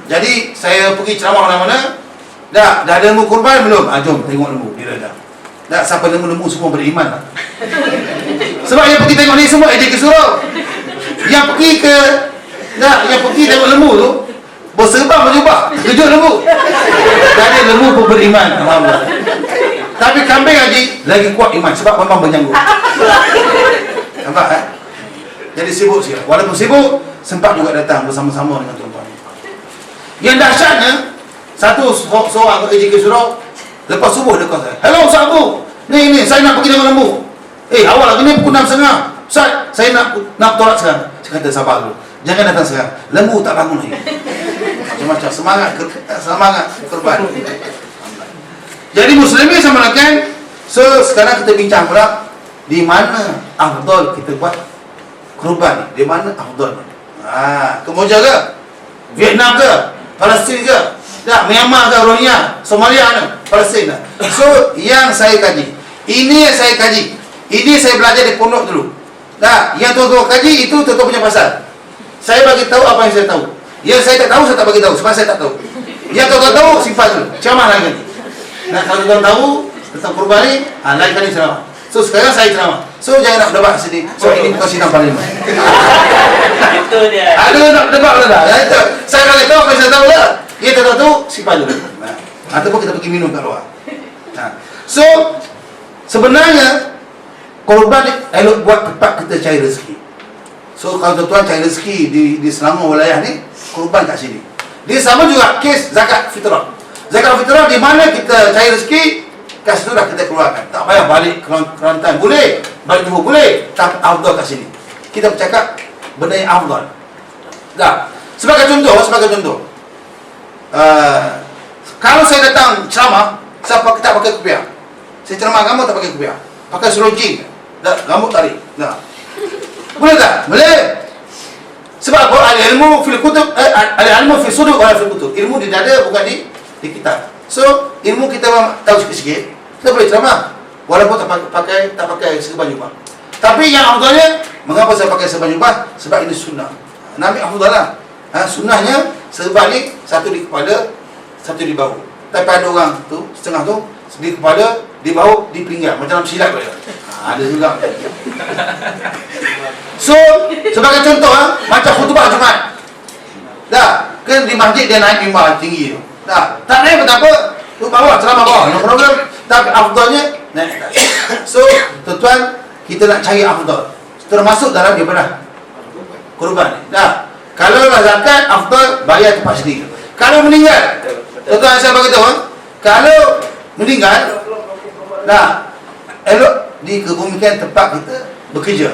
Jadi saya pergi ceramah mana-mana. Dah ada lembu kurban belum? Jom tengok lembu di ladang. Dah sampai lembu-lembu semua beriman lah. Sebab yang pergi tengok ni semua AJK Surau. Yang pergi tengok lembu tu berserban berjubah, kejut lembu. Jadi lembu pun beriman, alhamdulillah. Tapi kambing haji lagi kuat iman sebab memang berjanggut. Nampak Jadi sibuk sikit. Walaupun sibuk, sempat juga datang bersama-sama dengan tuan-tuan. Yang dahsyatnya, satu seorang ke AJK Surau, lepas subuh dia call saya. Hello Ustaz Abu, ni saya nak pergi tengok lembu. Awal lagi ni pukul 6.30. Ustaz, saya nak tolak sekarang. Saya kata sabar dulu, jangan datang sekarang, lembu tak bangun lagi. Macam-macam semangat korban. Jadi muslimin sama kan. So sekarang kita bincang pula di mana afdal kita buat korban ni. Di mana afdal? Kemboja ke? Vietnam ke? Palestin ke? Myanmar ke? Rohingya? Somalia ke? Palestin ke? So yang saya kaji, ini yang saya kaji, ini saya belajar di pondok dulu. Yang tuan-tuan kaji itu tuan-tuan punya pasal. Saya bagi tahu apa yang saya tahu. Yang saya tak tahu, saya tak bagi tahu sebab saya tak tahu. Yang tuan-tuan tahu, simpan dulu. Ceramah lagi. Kalau tuan tahu tentang korban ni, lain kali ceramah. So sekarang saya ceramah. So jangan nak debat sini. So ini bukan sidang parlimen. Itu dia. Ada nak debat dah. Saya bagi tahu apa yang saya tahu lah. Yang tak tahu, simpan dulu. Ataupun kita pergi minum kat luar. So sebenarnya korban ni elok buat tempat kita cari rezeki. So kalau tuan-tuan cari rezeki di Selangor wilayah ni, korban kat sini. Dia sama juga kes zakat fitrah. Zakat fitrah di mana kita cari rezeki, kat situ dah kita keluarkan. Tak payah balik Kelantan. Boleh. Balik Johor boleh. Tapi afdal kat sini. Kita bercakap benda yang afdal. Sebagai contoh. Kalau saya datang ceramah, saya tak pakai kopiah. Saya ceramah agama tak pakai kopiah. Pakai selojing. Rambut tarik. Boleh tak? Boleh. Sebab al-ilmu fil kutub, al-ilmu fil sudur wala fil kutub. Ilmu di dada bukan di kitab. So, ilmu kita tahu sikit-sikit. Kita boleh ceramah walaupun tak pakai serba jubah. Tapi yang afdalnya, mengapa saya pakai serban jubah? Sebab ini sunnah. Nabi afdal lah. Sunnahnya sebalik, satu di kepala, satu di bahu. Tapi ada orang tu, setengah tu, di kepala, di bahu, di pinggang. Macam dalam silat dia. Ada juga. So, sebagai contoh, macam khutbah Jumaat. Dah, kan di masjid dia naik mimbar tinggi tu. Dah, tak naik pun tak apa. Tu bawah, ceramah bawah, no problem. Tapi afdalnya naik atas. So, tuan-tuan, kita nak cari afdal. Termasuk dalam daripada kurban. Dah, kalau lah zakat, afdal bayar tempat sendiri. Kalau meninggal, tuan-tuan saya bagi tahu, kalau meninggal, dah, elok dikebumikan tempat kita bekerja,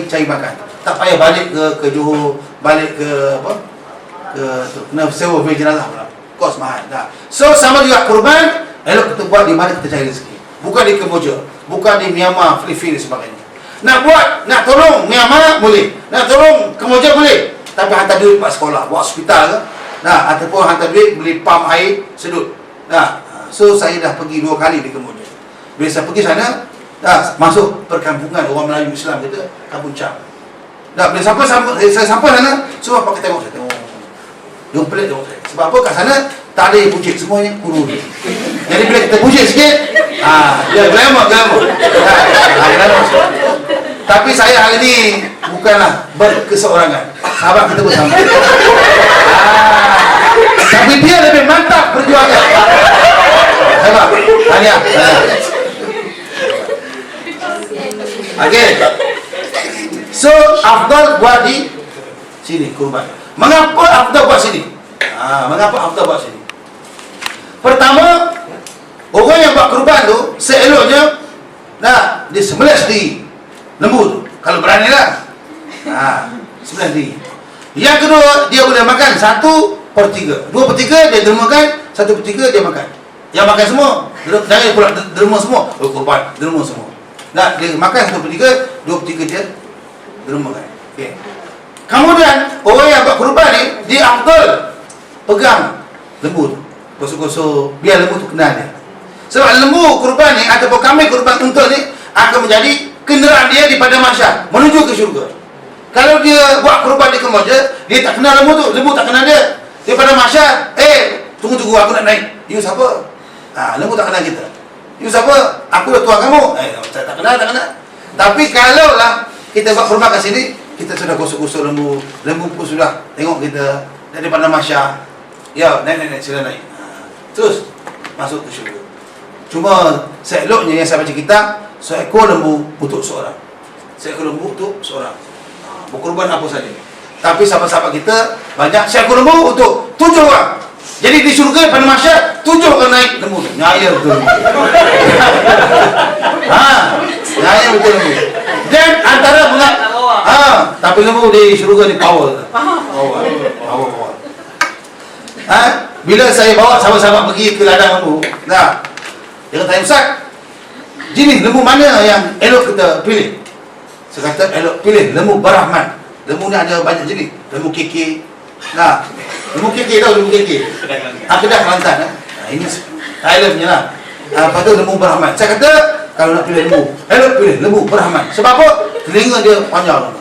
cari makan. Tak payah balik ke Johor, balik ke apa? Kena sewa bil jenazah pula. Kos mahal. Dah. So sama juga kurban, elok kita buat di mana kita cari rezeki. Bukan di Kemboja, bukan di Myanmar, Filipina dan sebagainya. Nak buat, nak tolong Myanmar boleh, nak tolong Kemboja boleh. Tapi hantar duit buat sekolah, buat hospital ke, nah, ataupun hantar duit beli pam air sedut. Nah, so saya dah pergi 2 kali di Kemboja. Bila saya pergi sana, dah masuk perkampungan orang Melayu Islam kita, Kampung Cam. Dah bila saya sampai sana, semua pakai tengok saya tengok. Dia pelik tengok saya. Sebab apa kat sana tak ada yang pucik, semuanya kurun. Jadi bila kita pucik sikit, dia glamour. Tapi saya hari ni bukanlah berkeseorangan. Sahabat kita bersama. Tapi dia lebih mantap perjuangan. Sahabat, tanya. Okey. So, afdal buat di sini kurban. Mengapa afdal buat sini? Mengapa afdal buat sini? Pertama, orang yang buat kurban tu seeloknya dia sembelih sendiri lembu tu. Kalau berani lah. Sembelih sendiri. Yang kedua, dia boleh makan 1/3. 2/3 dia dermakan, 1/3 dia makan. Yang makan semua, jangan pula derma semua. Kurban, derma semua. Dia makan 1/3, 2/3 dia dermakan. Okey. Kemudian orang yang buat kurban ni, dia afdal pegang lembu tu, gosok-gosok biar lembu tu kenal dia. Sebab lembu kurban ni ataupun kambing kurban unta ni akan menjadi kenderaan dia di pada mahsyar menuju ke syurga. Kalau dia buat kurban di Kemboja, dia tak kenal lembu tak kenal dia. Di pada mahsyar, tunggu aku nak naik. You siapa? Lembu tak kenal kita. You siapa? Aku dah tuan kamu. Saya tak kenal. Tapi kalau lah kita buat kurban kat sini, kita sudah gosok-gosok lembu pun sudah tengok kita daripada mahsyar. Ya, naik, sila naik. Terus masuk ke syurga. Cuma seeloknya yang saya baca kitab, seekor lembu untuk seorang. Berkorban apa saja. Tapi sahabat-sahabat kita banyak seekor lembu untuk 7 orang. Jadi di syurga pada mahsyar 7 orang naik lembu. Nyaya betul. Nyaya betul lembu. Dan antara tapi lembu di syurga ni power. Bila saya bawa sahabat-sahabat pergi ke ladang lembu, dia tanya, Ustaz, jenis lembu mana yang elok kita pilih? Saya kata elok pilih lembu Brahman. Lembu ni ada banyak jenis. Lembu KK. Lembu KK tahu lembu KK? Kedah Kelantan. Ini Thailand punya lah. Lepas tu lembu Brahman. Saya kata kalau nak pilih lembu, elok pilih lembu Brahman. Sebab apa? Telinga dia panjang.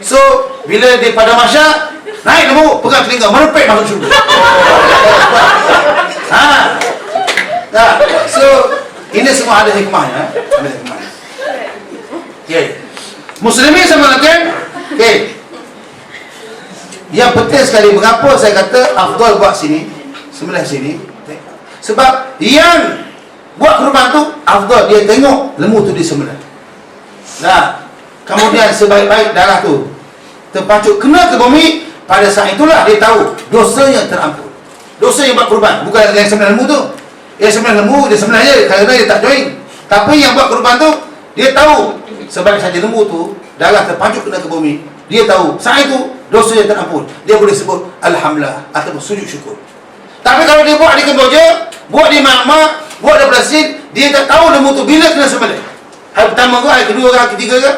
So, bila dia pada mahsyar, naik lembu, pegang telinga, merepek masuk syurga. So, ini semua ada hikmahnya. Okay. Muslimin sama lakin. Okay. Yang penting sekali, mengapa saya kata afdal buat sini, sembelih sini? Sebab yang buat kurban tu afdal dia tengok lembu tu disembelih. Kemudian sebaik-baik darah tu terpacut kena ke bumi, pada saat itulah dia tahu dosanya terampun. Dosa yang buat kurban, bukan yang sembelih lembu tu. Yang sembelih lembu dia sembelih je kerana dia tak join. Tapi yang buat kurban tu dia tahu sebaik saja lembu tu darah terpacut kena ke bumi, dia tahu saat itu dosa yang terampun. Dia boleh sebut alhamdulillah ataupun sujud syukur. Tapi kalau dia buat di Kemboja, buat di Myanmar, buat di Brazil, dia tak tahu lembu tu bila kena sembelih. Hari pertama ke, hari kedua ke, hari ketiga ke,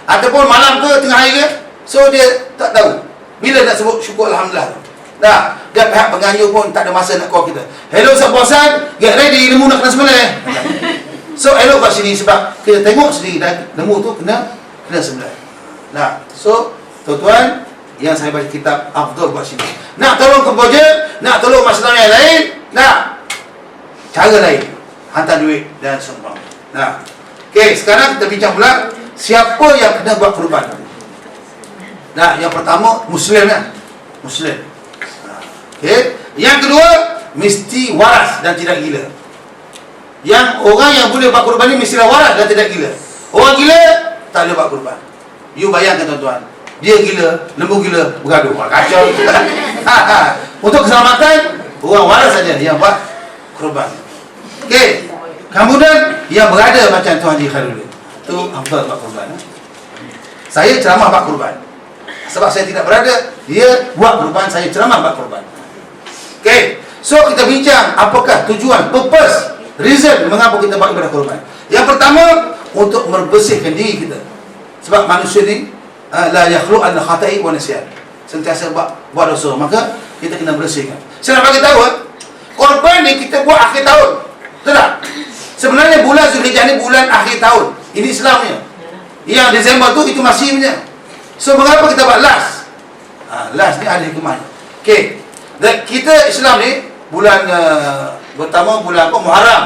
ataupun malam ke, tengah hari ke. So dia tak tahu bila nak sebut syukur alhamdulillah. Dia pihak penganyur pun tak ada masa nak call kita. Hello, Ustaz Bosan, get ready, lembu nak kena sembelih. So elok kat sini sebab kita tengok sendiri lembu tu kena sembelih. Nah, so tuan-tuan yang saya baca kitab afdal buat sini. Nak tolong kemboja, nak tolong masalah yang lain, nak cara lain, hantar duit dan sumbang. Nah, okey, sekarang kita bincang pula siapa yang kena buat kurban. Nah, yang pertama Muslim kan? Muslim. Okey, yang kedua mesti waras dan tidak gila. Yang orang yang boleh buat kurban ni mestilah waras dan tidak gila. Orang gila tak boleh buat kurban. You bayangkan tuan-tuan, dia gila, lembu gila, bergaduh, kacau. Untuk keselamatan, orang waras saja yang buat kurban. Okey, kemudian yang berada macam Tuan Haji Khairul itu afdal buat kurban. Saya ceramah buat kurban. Sebab saya tidak berada, dia buat kurban, saya ceramah buat kurban. Okey, so kita bincang apakah tujuan, purpose, reason mengapa kita buat ibadah kurban. Yang pertama, untuk membersihkan diri kita. Sebab manusia ni la yakhlu an khata'i wa nisyan. Sentiasa buat dosa, maka kita kena bersihkan. Saya nak bagi tahu, korban ni kita buat akhir tahun. Betul tak? Sebenarnya bulan Zulhijjah ni bulan akhir tahun. Ini Islamnya. Yang Disember tu itu masih punya. So mengapa kita buat last? Last ni ada hikmahnya. Okey. Dan kita Islam ni bulan pertama bulan apa? Muharram.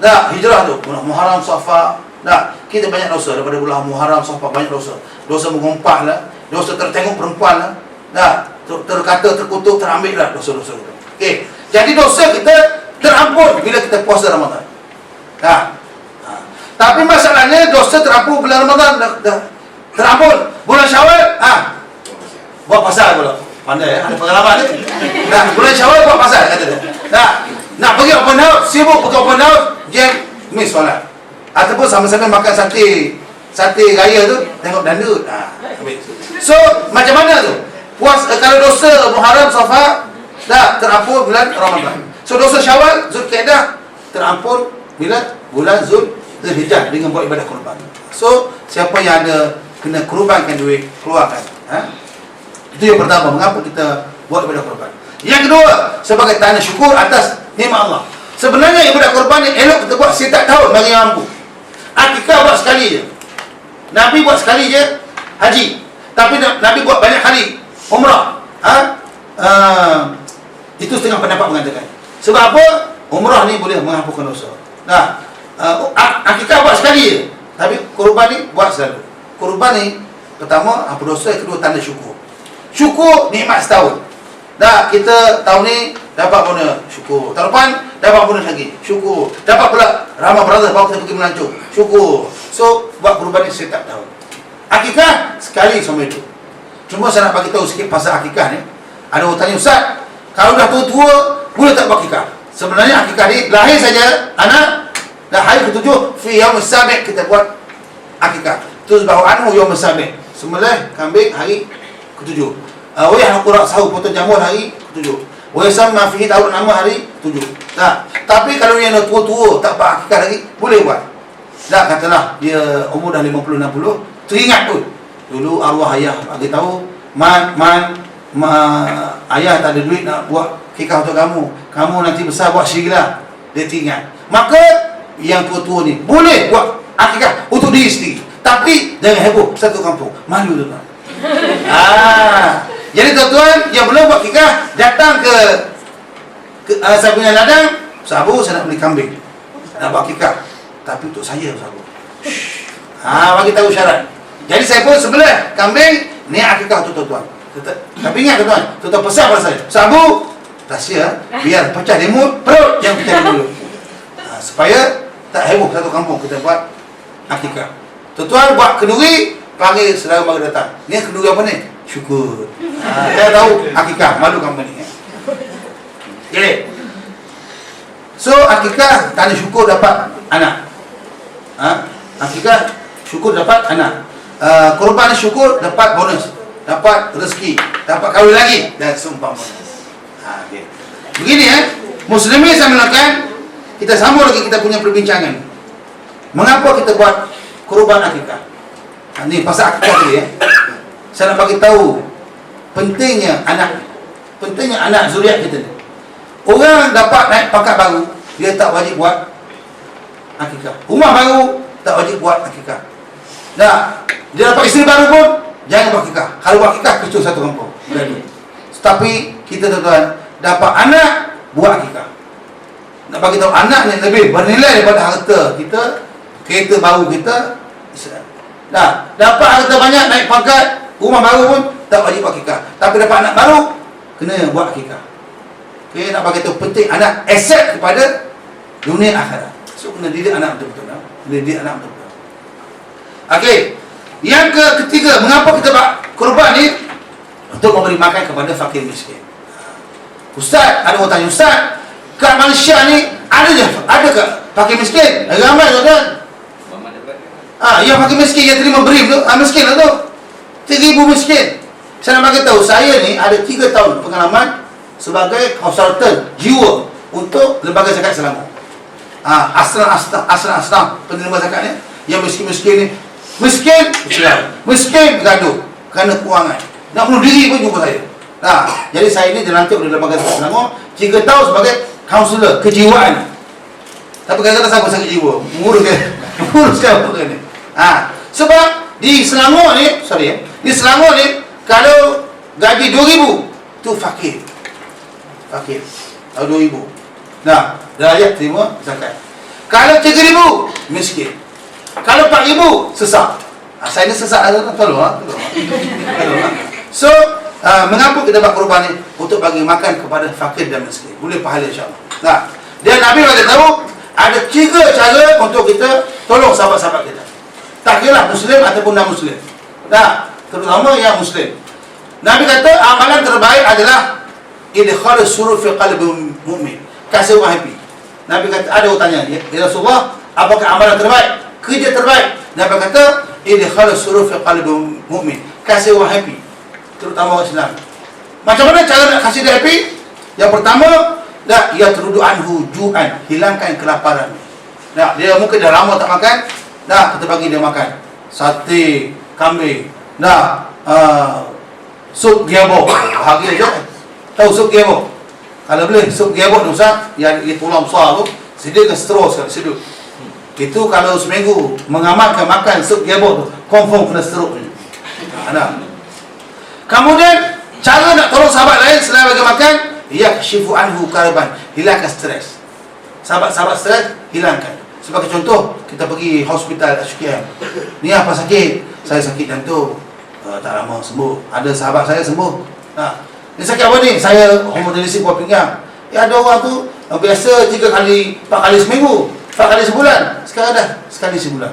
Dah hijrah tu. Bulan Muharram, Safar. Dah kita banyak dosa daripada bulan Muharram, Safar banyak dosa. Dosa mengumpat lah, dosa tertengok perempuan lah. Dah terkata, terkutuk, terambil lah dosa-dosa kita. Okey. Jadi dosa kita terampun bila kita puasa Ramadan. Tapi masalahnya dosa terampun bulan Ramadan dah terampun. Bulan Syawal buat pasal pula. Pandai ada pengalaman ni. Bulan Syawal buat pasal kata dia. Nak pergi open house, sibuk pergi open house, jam miss solat. Ataupun sama-sama makan sate raya tu, tengok dandut. So macam mana tu? Kalau dosa Muharram, Safar dah terampun bulan Ramadan. So dosa Syawal, Zulkaidah terampun bila bulan Zulhijjah dengan buat ibadah kurban. So siapa yang ada kena kurbankan duit, keluarkan. Itu yang pertama, mengapa kita buat ibadah kurban. Yang kedua, sebagai tanda syukur atas nikmat Allah. Sebenarnya ibadah kurban ni elok kita buat setiap tahun bagi yang mampu. Akikah buat sekali je. Nabi buat sekali je haji. Tapi Nabi buat banyak kali umrah. Itu setengah pendapat mengatakan. Sebab apa? Umrah ni boleh menghapuskan dosa. Akikah buat sekali je. Tapi kurban ni buat selalu. Kurban ni pertama hapus dosa, yang kedua tanda syukur. Syukur nikmat setahun. Kita tahun ni dapat bonus, syukur. Tahun depan dapat bonus lagi, syukur. Dapat pula Ramah Brothers bawa kita pergi melancong, syukur. So buat kurban ni setiap tahun. Akikah sekali sama itu. Cuma saya nak bagi tahu sikit pasal akikah ni. Ada orang tanya, Ustaz, kalau dah tua-tua boleh tak buat akikah? Sebenarnya akikah ni lahir saja anak dah hari ke-7 fi yaum as-sabi' kita buat akikah. Tuzbahu anhu yaum as-sabi'. Sembelih kambing hari ke-7. Wa yahqu ra'sahu, potong jamur hari ke-7. Wa yasamma fihi, taruh nama hari ke-7. Tapi kalau yang dah tua-tua tak buat akikah lagi, boleh buat. Katalah dia umur dah 50-60, teringat pun. Dulu arwah ayah bagi tahu, ayah tak ada duit nak buat akikah untuk kamu. Kamu nanti besar buat syirilah. Dia teringat. Maka yang tua-tua ni boleh buat akikah untuk diri sendiri. Tapi jangan heboh satu kampung. Malu tuan. Jadi tuan-tuan yang belum buat akikah, datang ke saya punya ladang, Sabu, saya nak beli kambing, nak buat akikah. Tapi untuk saya, Sabu. Bagi tahu syarat. Jadi saya pun sebelah kambing, ni akikah untuk tuan-tuan. Tapi ingat tuan-tuan, tuan-tuan pesan pada saya, Sabu, rahsia, biar pecah di mulut, perut yang kita dulu. Supaya tak heboh satu kampung kita buat akikah. Tuan-tuan buat kenduri, panggil saudara mara datang. Ni kenduri apa ni? Syukur. Saya tahu akikah, malu kamu ni. Okay. So akikah tanda syukur dapat anak. Akikah syukur dapat anak. Korban syukur dapat bonus, dapat rezeki, dapat kahwin lagi dan seumpamanya. Okay. Begini Muslimin saya melakukan, kita sambung lagi kita punya perbincangan. Mengapa kita buat korban akikah? Ni pasal akikah tadi Saya nak bagi tahu pentingnya anak zuriat kita ni. Orang dapat naik pangkat baru, dia tak wajib buat akikah. Rumah baru tak wajib buat akikah. Nah, dia dapat isteri baru pun jangan buat akikah. Kalau buat akikah kecuali satu kampung. Tapi kita tuan-tuan dapat anak buat akikah. Nak bagi tahu anak ni lebih bernilai daripada harta kita, kereta baru kita. Nah, dapat harta banyak, naik pangkat, rumah baru pun tak wajib buat akikah. Tapi dapat anak baru kena buat akikah. Okey, nak bagi tahu penting anak aset kepada dunia akhirat. So kena didik anak betul-betul. Kena didik anak betul-betul. Okey. Yang ketiga, mengapa kita buat kurban ni? Untuk memberi makan kepada fakir miskin. Ustaz, ada orang tanya, Ustaz, kat Malaysia ni ada ke fakir miskin? Ramai tuan-tuan. Yang fakir miskin yang terima beri tu, miskin lah tu. 3,000 miskin. Saya nak bagi tahu, saya ni ada 3 tahun pengalaman sebagai konsultan jiwa untuk lembaga zakat Selangor. Asnaf penerima zakat ni, yang miskin-miskin ni, miskin bergaduh kerana kewangan. Nak bunuh diri pun jumpa saya. Jadi saya ni dilantik oleh lembaga zakat Selangor 3 tahun sebagai kaunselor kejiwaan. Tapi kadang-kadang saya sakit jiwa, menguruskan apa ni. Sebab di Selangor ni, di Selangor ni kalau gaji 2,000 tu fakir. Kalau 2,000. Nah, rakyat terima zakat. Kalau 3,000 miskin. Kalau 4,000 sesak. Saya ni sesak ada tolong. So, mengapa kita buat kurban ni? Untuk bagi makan kepada fakir dan miskin. Boleh pahala insya-Allah. Nah, dan Nabi bagi tahu ada 3 cara untuk kita tolong sahabat-sahabat kita. Tak kira muslim ataupun non-muslim. Nah, terutama yang muslim. Nabi kata amalan terbaik adalah idkhal surur fi qalbi mu'min. Kasih orang happy. Nabi kata, ada orang tanya, ya Rasulullah, apakah amalan terbaik? Kerja terbaik? Nabi kata idkhal surur fi qalbi mu'min. Kasih orang happy. Terutama orang Islam. Macam mana cara nak kasih dia happy? Yang pertama, ya terudu anhu ju'an, hilangkan kelaparan. Dia mungkin dah lama tak makan, kita bagi dia makan sate kambing, sup giabok, bahagia je. Tahu sup giabok? Kalau boleh sup giabok tu Ustaz, yang tulang besar tu, sediakan straw sekali sedut. Itu kalau seminggu mengamalkan makan sup giabok tu, confirm kena stroke ni. Kemudian cara nak tolong sahabat lain selain bagi makan, yakshifu anhu karban, hilangkan stres. Sahabat-sahabat stres, hilangkan. Sebagai contoh, kita pergi hospital Ashukiam. Ni apa sakit? Saya sakit jantung. Tak lama sembuh. Ada sahabat saya sembuh. Ni sakit apa ni? Saya hemodialisis buah pinggang. Ada orang tu biasa 3 kali, 4 kali seminggu, 4 kali sebulan. Sekarang dah sekali sebulan.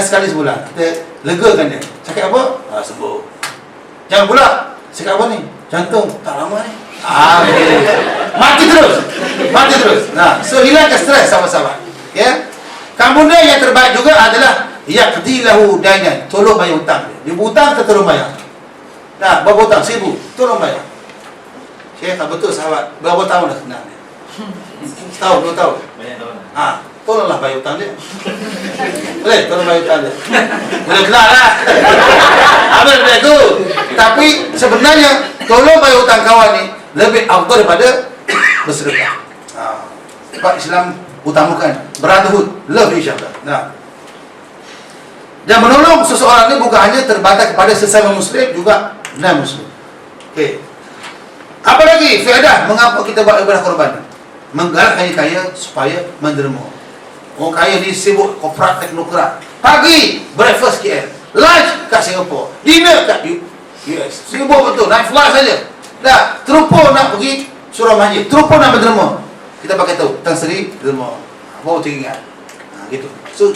Sekali sebulan. Kita legakan dia. Sakit apa? Sembuh. Jangan pula, sakit apa ni? Jantung. Tak lama ni. Mati terus. So hilangkan stres sahabat-sahabat. Ya. Kemudian yang terbaik juga adalah yaqdilahu dainan, tolong bayar hutang dia. Dia berhutang, kita tolong bayar. Berapa hutang? 1,000, tolong bayar. Syekh, tak betul sahabat. Berapa tahun dah kenal dia? Setahun, 2 tahun. Banyak tahun. Tolonglah bayar hutang dia. Boleh, tolong bayar hutang dia. Boleh benar lah. Habis dia tu. Tapi sebenarnya tolong bayar hutang kawan ni lebih afdal daripada bersedekah. Sebab Islam utamakan brotherhood, love each other. Dan menolong seseorang ni bukan hanya terbatas kepada sesama muslim, juga non-muslim. Okey. Apa lagi faedah mengapa kita buat ibadah korban? Menggalakkan yang kaya supaya menderma. Orang kaya ni sibuk korporat teknokrat. Pagi breakfast KL, lunch kat Singapura, dinner kat US. Sibuk betul, naik flight saja. Terupa nak pergi surau masjid, terupa nak menderma. Kita pakai tahu, Tan Sri derma. Baru teringat. Gitu. So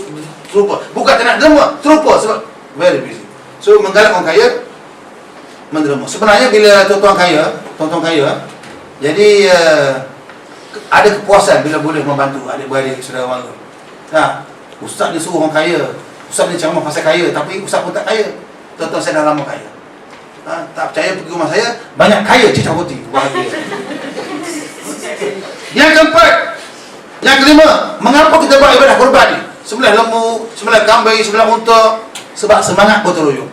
terupa, bukan tak nak derma, terupa sebab very busy. So menggalak orang kaya menderma. Sebenarnya bila tuan-tuan kaya, jadi ada kepuasan bila boleh membantu adik-beradik saudara mara. Ustaz dia suruh orang kaya, ustaz dia ceramah pasal kaya, tapi ustaz pun tak kaya. Tuan-tuan saya dah lama kaya. Tak percaya pergi rumah saya, banyak kaya cicak putih, bahagia. Yang keempat, yang kelima, mengapa kita buat ibadah korban ni? Sebelah lembu, sebelah kambing, sebelah unta. Sebab semangat gotong royong.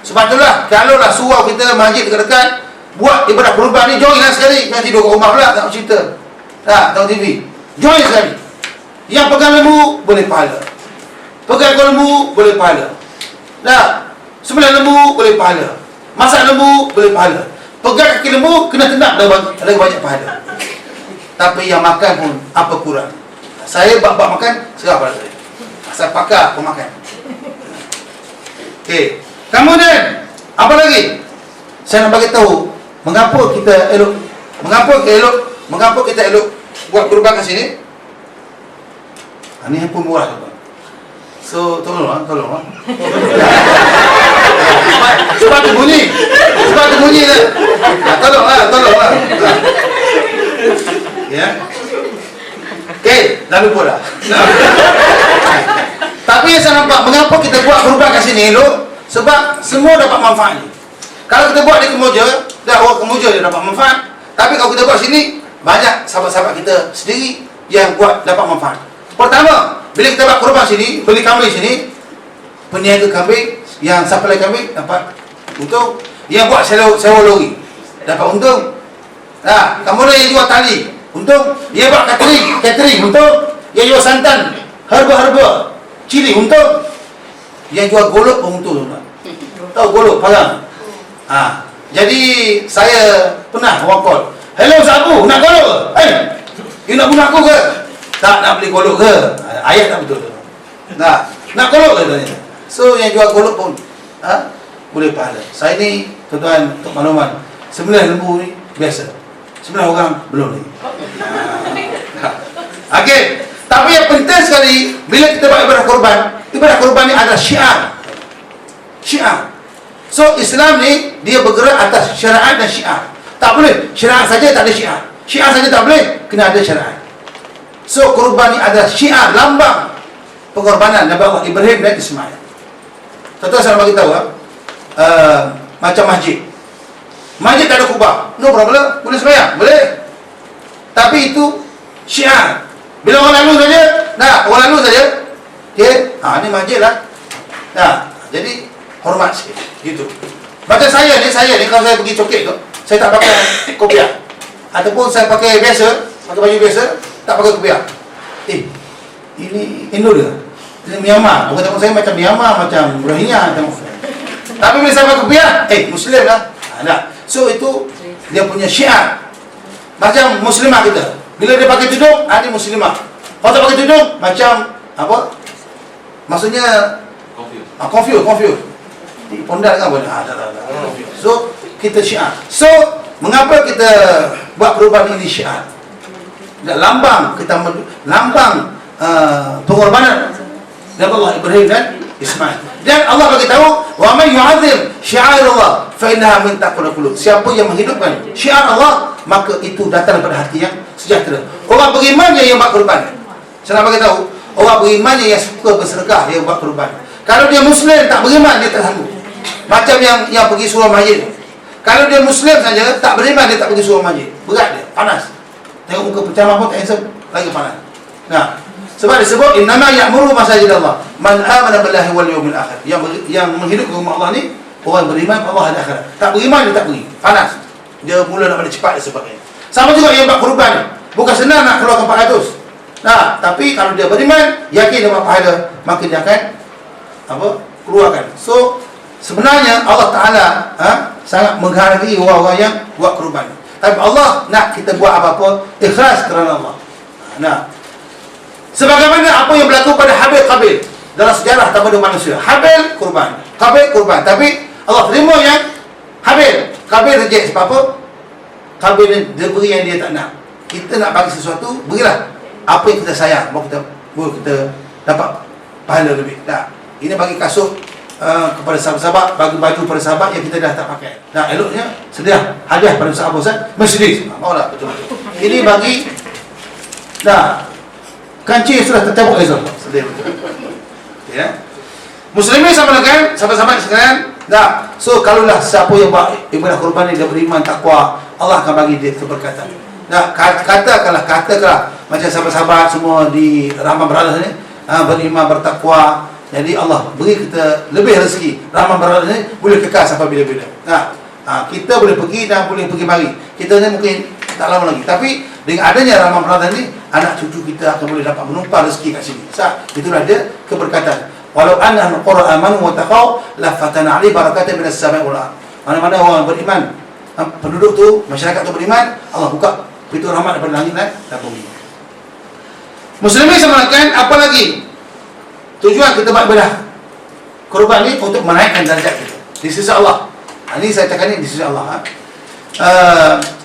Sebab itulah kalaulah surau kita masjid dekat-dekat buat ibadah korban ni, join lah sekali. Jangan tidur kat rumah pula tak cerita. Tengok TV. Join sekali. Yang pegang lembu boleh pahala. Pegang lembu boleh pahala. Nah, sembelih lembu boleh pahala. Masak lembu boleh pahala. Pegang kaki lembu kena tendang lagi banyak pahala. Tapi yang makan pun apa kurang. Saya bab makan serah pada saya. Saya pakar pemakan. Okey. Kemudian apa lagi? Saya nak bagi tahu mengapa kita elok buat kurban kat sini. Ini handphone murah tu. So tolong. Sebab tu bunyi lah. Tolonglah. Ya. Okey, lalu pula. Tapi yang saya nampak mengapa kita buat kurban kat sini elok? Sebab semua dapat manfaat ni. Kalau kita buat di Kemuja, orang Kemuja dia dapat manfaat. Tapi kalau kita buat sini, banyak sahabat-sahabat kita sendiri yang buat dapat manfaat. Pertama, bila kita buat kurban sini, beli kambing sini, peniaga kambing yang supply kambing dapat untung. Yang buat sewa lori dapat untung. Nah, kemudian yang jual tali untung. Yang buat catering untung. Yang jual santan, herba, cili untung. Yang jual golok pun untung. Tahu golok parang. Jadi saya pernah orang call, "Hello Sabu, nak golok ke? You nak bunuh aku ke? Tak nak beli golok ke?" Ayat tak betul. Nak golok ke tanya. So yang jual golok pun boleh pahala. Saya ni tuan-tuan untuk makluman, 9 lembu ni biasa. 9 orang belum lagi. Okey, tapi yang penting sekali bila kita buat ibadah kurban ni adalah syiar. So Islam ni dia bergerak atas syariat dan syiar. Tak boleh syariat saja tak ada syiar. Syiar saja tak boleh, kena ada syariat. So kurban ni adalah syiar, lambang pengorbanan Nabi Allah Ibrahim dan Ismail. Tuan-tuan saya bagi tahu macam masjid. Masjid tak ada kubah, no problem, boleh sembahyang, boleh. Tapi itu syiar. Bila orang lalu saja, okey, ni masjid lah. Jadi hormat sikit, gitu. Macam saya ni kalau saya pergi cokek tu, saya tak pakai kopiah. Ataupun saya pakai baju biasa, tak pakai kopiah. Ini Indo dia. Ini Myanmar. Bukan tengok saya macam Myanmar, macam Rohingya tengok. Tapi bila saya pakai kopiah, Muslim lah. So itu dia punya syiar. Macam muslimah kita. Bila dia pakai tudung, dia muslimah. Kalau tak pakai tudung, macam apa? Maksudnya confused. Pondal kan boleh. So kita syiar. So mengapa kita buat perubahan ini syiar? Lambang lambang pengorbanan Nabi Allah Ibrahim dan Ismail. Dan Allah bagi tahu, "Wa man yu'azzim syi'airallah fa innaha min taqwal qulub." Siapa yang menghidupkan syiar Allah, maka itu datang daripada hati yang sejahtera. Orang beriman yang buat kurban. Saya nak bagi tahu, orang beriman yang suka bersedekah dia buat kurban. Kalau dia Muslim tak beriman, dia tak sanggup. Macam yang pergi surau masjid. Kalau dia Muslim saja tak beriman, dia tak pergi surau masjid. Berat dia, panas. Tengok muka penceramah pun tak handsome, lagi panas. Sebab disebut innama ya'muru masajidallah man amana billahi wal yawmil akhir. Yang menghidupkan rumah Allah ni orang beriman pada Allah dan akhirat. Tak beriman dia tak pergi. Panas. Dia mula nak balik cepat dan sebagainya. Sama juga yang buat kurban ni. Bukan senang nak keluarkan 400. Tapi kalau dia beriman, yakin dia dapat pahala, maka dia akan keluarkan. So sebenarnya Allah Taala sangat menghargai orang-orang yang buat kurban. Tapi Allah nak kita buat apa-apa ikhlas kerana Allah. Sebagaimana apa yang berlaku pada Habil dalam sejarah tamadun manusia. Habil kurban, Qabil kurban. Tapi Allah terima yang Habil. Qabil reject sebab apa? Qabil dia beri yang dia tak nak. Kita nak bagi sesuatu, berilah apa yang kita sayang, baru kita dapat pahala lebih. Ini bagi kasut kepada sahabat-sahabat, bagi baju pada sahabat yang kita dah tak pakai. Eloknya sedia hadiah pada sahabat Ustaz Mercedes. Maulah betul-betul. Ini bagi kancing sudah tertembak esok. Sedia betul. Ya. Muslimin sama dengan sahabat-sahabat sekalian. So kalaulah siapa yang buat ibadah kurban ni dia beriman takwa, Allah akan bagi dia keberkatan. Katakanlah macam sahabat-sahabat semua di Rahman Brothers ni beriman bertakwa. Jadi Allah beri kita lebih rezeki. Rahman Brothers ni boleh kekal sampai bila-bila. Kita boleh pergi dan boleh pergi mari. Kita ni mungkin tak lama lagi. Tapi Dengan adanya Ramadan Ramadan ni, anak cucu kita akan boleh dapat menumpah rezeki kat sini. Itulah dia keberkatan. Walau anna al-qura amanu wa taqaw la fatana 'alaihi barakatan minas sama'i wal ardh. Mana-mana orang beriman, penduduk tu, masyarakat tu beriman, Allah buka pintu rahmat daripada langit dan bumi. Muslimin semakan apa lagi? Tujuan kita buat ibadah kurban ni untuk menaikkan darjat kita di sisi Allah. Ini saya cakap ni di sisi Allah.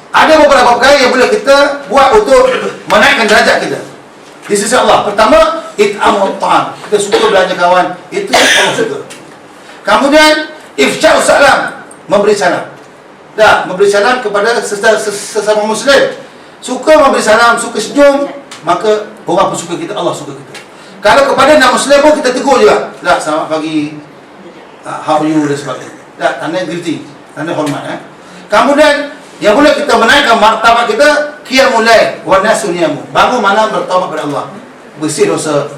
Ada beberapa perkara yang boleh kita buat untuk menaikkan derajat kita di sisi Allah. Pertama, it'amul ta'am. Kita suka belanja kawan, itu Allah suka. Kemudian, ifsya'us salam, memberi salam. Memberi salam kepada sesama muslim. Suka memberi salam, suka senyum, maka orang pun suka kita, Allah suka kita. Kalau kepada non-muslim pun kita tegur juga. Selamat pagi, how are you dan sebagainya. Tanda greeting, tanda hormat. Kemudian, yang boleh kita menaikkan martabat kita, qiyamul lail wa nasu niyamu. Bangun malam bertaubat kepada Allah. Bersih dosa.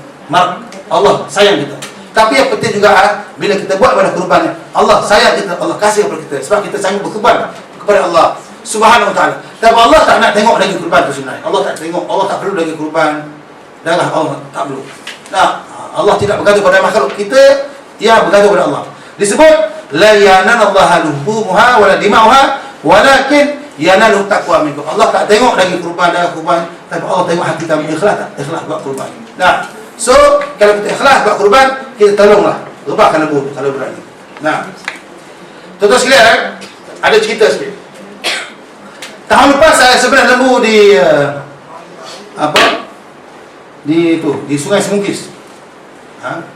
Allah sayang kita. Tapi yang penting juga bila kita buat ibadah kurban, Allah sayang kita, Allah kasih kepada kita sebab kita sanggup berkurban kepada Allah Subhanahu wa taala. Tapi Allah tak nak tengok lagi kurban tu sebenarnya. Allah tak tengok, Allah tak perlu lagi kurban. Darah Allah tak perlu. Allah tidak bergantung pada makhluk kita, dia bergantung pada Allah. Disebut la yananallaha luhumuha wala dima'uha walakin yanalu taqwa minkum. Allah tak tengok lagi kurban darah kurban, tapi Allah tengok hati kita ikhlas tak? Ikhlas buat kurban. So kalau kita ikhlas buat kurban, kita tolonglah rebahkan lembu kalau berani. Tuan-tuan sekalian, ada cerita sikit. Tahun lepas saya sebenarnya lembu di di Sungai Semungkis.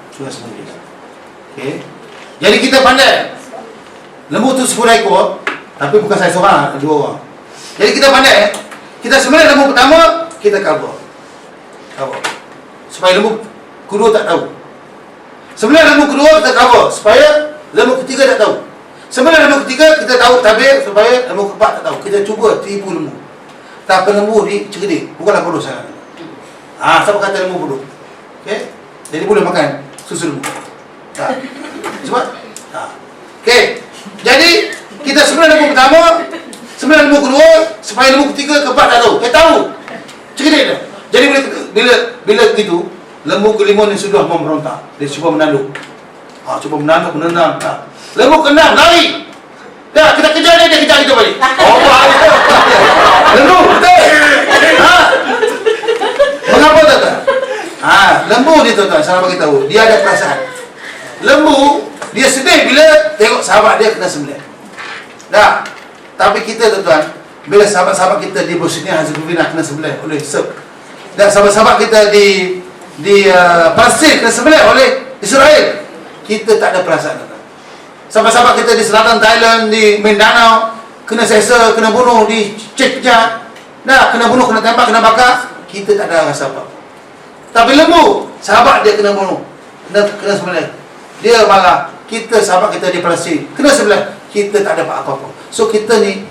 Sungai Semungkis. Okey. Jadi kita pandai. Lembu tu 10 ekor, tapi bukan saya seorang, ada 2 orang. Jadi kita pandai. Kita sebenarnya lembu pertama kita cover. Supaya lembu kedua tak tahu. Sebenarnya lembu kedua kita cover supaya lembu ketiga tak tahu. Sebenarnya lembu ketiga kita tahu tabir supaya lembu keempat tak tahu. Kita cuba tipu lembu. Tapi lembu ni cerdik, bukanlah bodoh sangat. Siapa kata lembu bodoh? Okey. Jadi boleh makan susu lembu. Sebab okey. Jadi kita sebenarnya lembu pertama, sebenarnya lembu kedua supaya lembu ketiga keempat tak tahu. Tahu. Cerdik dia. Jadi bila begitu, lembu kelima ni sudah memberontak. Dia cuba menanduk. Cuba menendang. Lembu keenam lari. Kita kejar dia kejar kita balik. Lembu, betul. Mengapa tuan-tuan? Lembu ni tuan-tuan, saya bagi tahu, dia ada perasaan. Lembu, dia sedih bila tengok sahabat dia kena sembelih. Tapi kita tuan-tuan, bila sahabat-sahabat kita di Bosnia Herzegovina kena sembelih oleh Serb, dan sahabat-sahabat kita di Palestin kena sembelih oleh Israel, kita tak ada perasaan. Sahabat-sahabat kita di selatan Thailand, di Mindanao kena sesa, kena bunuh di Chechnya, kena bunuh, kena tembak, kena bakar, kita tak ada rasa apa. Tapi lembu, sahabat dia kena bunuh, kena sembelih, dia marah. Kita sahabat kita di Palestin kena sembelih, kita tak ada apa-apa. So kita ni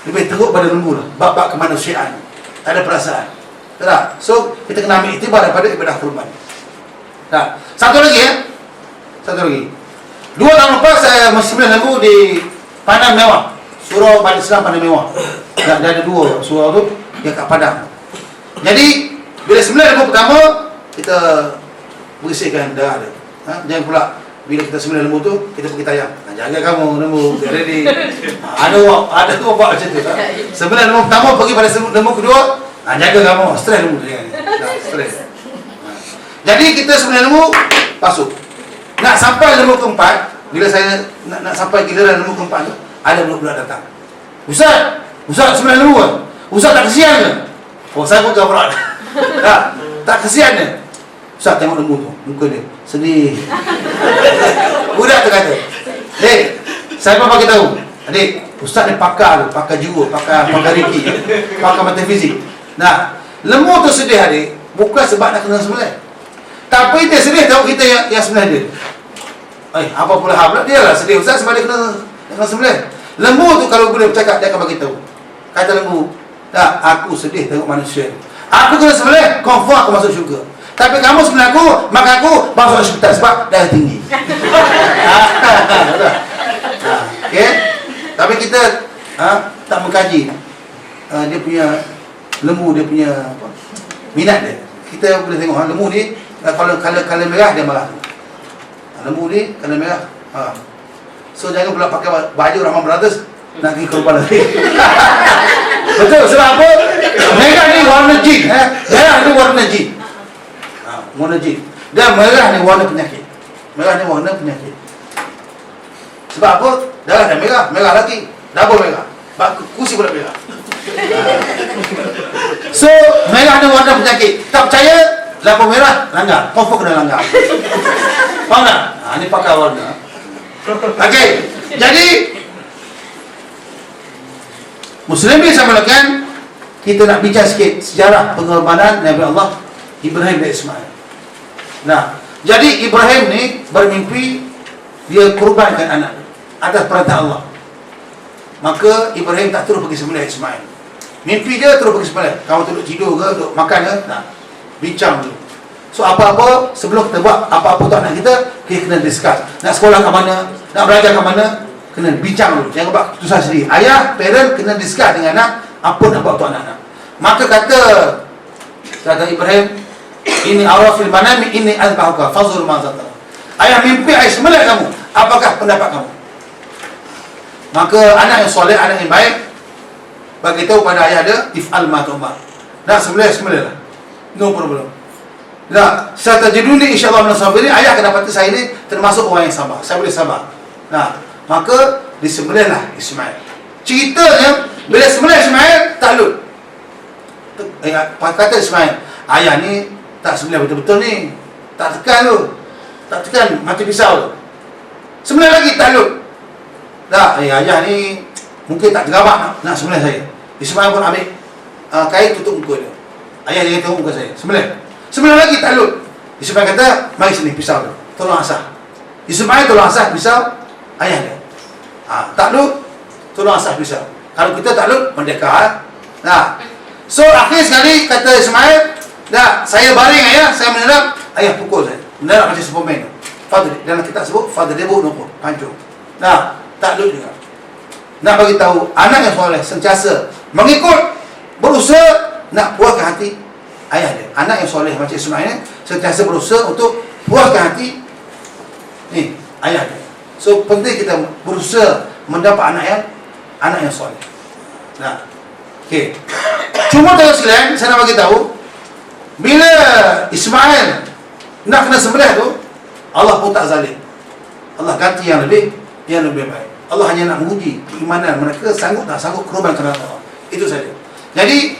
lebih teruk pada lembu lah, bab-bab kemanusiaan, tak ada perasaan. Tak? So kita kena ambil iktibar daripada ibadah kurban. Satu lagi. 2 tahun lepas saya sembelih lembu di Padang Mewah, Surau Bani Islam Padang Mewah. Dia ada 2 surau tu, dia kat Padang. Jadi bila sembelih lembu pertama, kita bersihkan darah dia. Jangan pula bila kita sembelih lembu tu, kita pergi tayang. Jaga kamu lembu, get ready. Ada tu buat macam tu. Sembelih lembu pertama, pergi pada lembu kedua, jaga kamu, stres lembu tu jangan. Stres. Jadi kita sembelih lembu, pasuk. Nak sampai lembu keempat, bila saya nak sampai giliran lembu keempat tu, ada budak datang. Ustaz sembelih lembu kan? Ustaz tak kesian ke? Saya pun gabrak. Tak kesian ke? Ustaz tengok lembu tu, muka dia sedih. Budak tu kata, saya pun bagi tahu, adik, Ustaz ni pakar jiwa, pakar riki, pakar metafizik. Lembu tu sedih adik, bukan sebab nak kena sembelih, tapi dia sedih tahu kita yang sembelih dia. Apa pula hal pula, dia lah sedih Ustaz sebab dia kena sembelih. Lembu tu kalau boleh bercakap, dia akan bagi tahu. Kata lembu, aku sedih tengok manusia. Aku kena sembelih, confirm aku masuk syurga. Tapi kamu sembelih aku, maka aku masuk hospital sebab darah tinggi. Okey. Tapi kita tak mengkaji dia punya lembu dia punya apa, minat dia. Kita boleh tengok lembu ni kalau color merah dia marah. Lembu ni color merah. So jangan pula pakai baju Rahman Brothers nak pergi ke kepala. Betul, sebab apa? Merah ni warna jin, merah ni warna jin. Warna jin. Dan merah ni warna penyakit. Merah ni warna penyakit. Sebab apa? Darah dah merah, merah lagi, double merah. Kursi pula merah. So, merah ni warna penyakit. Tak percaya, lampu merah, langgar. Confirm kena langgar. Faham tak? Ni pakar warna. Okey, jadi Muslimin saya mulakan, kita nak bincang sikit sejarah pengorbanan Nabi Allah Ibrahim dan Ismail. Nah, jadi Ibrahim ni bermimpi dia kurbankan anak atas perintah Allah. Maka Ibrahim tak terus pergi sembelih Ismail. Mimpi dia terus pergi sembelih. Kamu duduk tidur ke, duduk makan ke? Nah, bincang dulu. So apa-apa sebelum kita buat apa-apa untuk anak kita, kita kena discuss. Nak sekolah ke mana, nak belajar ke mana, kena bincang dulu. Jangan buat keputusan sendiri. Ayah, parent kena discuss dengan anak apa nak buat untuk anak-anak. Maka kata Ibrahim, ini arafil manami ini azbahuka fazur ma zata. Ayah mimpi ayah sembelih kamu. Apakah pendapat kamu? Maka anak yang soleh, anak yang baik bagi tahu pada ayah dia, if'al ma tu'mar. Nak sembelih lah. No problem. Nah, satajiduni insyaallah min sabirin. Ayah akan dapati saya ni termasuk orang yang sabar. Saya boleh sabar. Nah, maka disembelihlah Ismail. Ceritanya bila sembelih Ismail takluk. Kata Ismail, ayah ni tak sembelih betul-betul ni. Tak tekan tu. Tak tekan mati pisau tu. Sembelih lagi takluk. Dah, ayah ni mungkin tak tergabak nak sembelih saya. Ismail pun ambil kain tutup muka dia. Ayah jangan tengok muka saya. Sembelih lagi takluk. Ismail kata, mari sini pisau tu. Tolong asah. Ismail tolong asah pisau ayah dia. Takluk, tolong asah pisau. Kalau kita takluk, merdeka. Nah. So akhir sekali kata Ismail, dah, saya baring ayah, saya menerap, ayah pukul saya. Menerap macam Superman. Fadli, dalam kitab sebut Fadli debu nukul, hancur. Nah, takluk juga. Nak bagi tahu anak yang soleh sentiasa mengikut, berusaha nak puaskan hati ayah dia. Anak yang soleh macam Ismail ni sentiasa berusaha untuk puaskan hati ni ayah dia. So penting kita berusaha mendapat anak yang soleh. Nah, okey. Cuma terus sekalian saya nak bagi tahu, bila Ismail nak kena sembelih tu, Allah pun tak zalim. Allah ganti yang lebih baik. Allah hanya nak menguji keimanan mereka sanggup tak sanggup korban kerana Allah. Itu saja. Jadi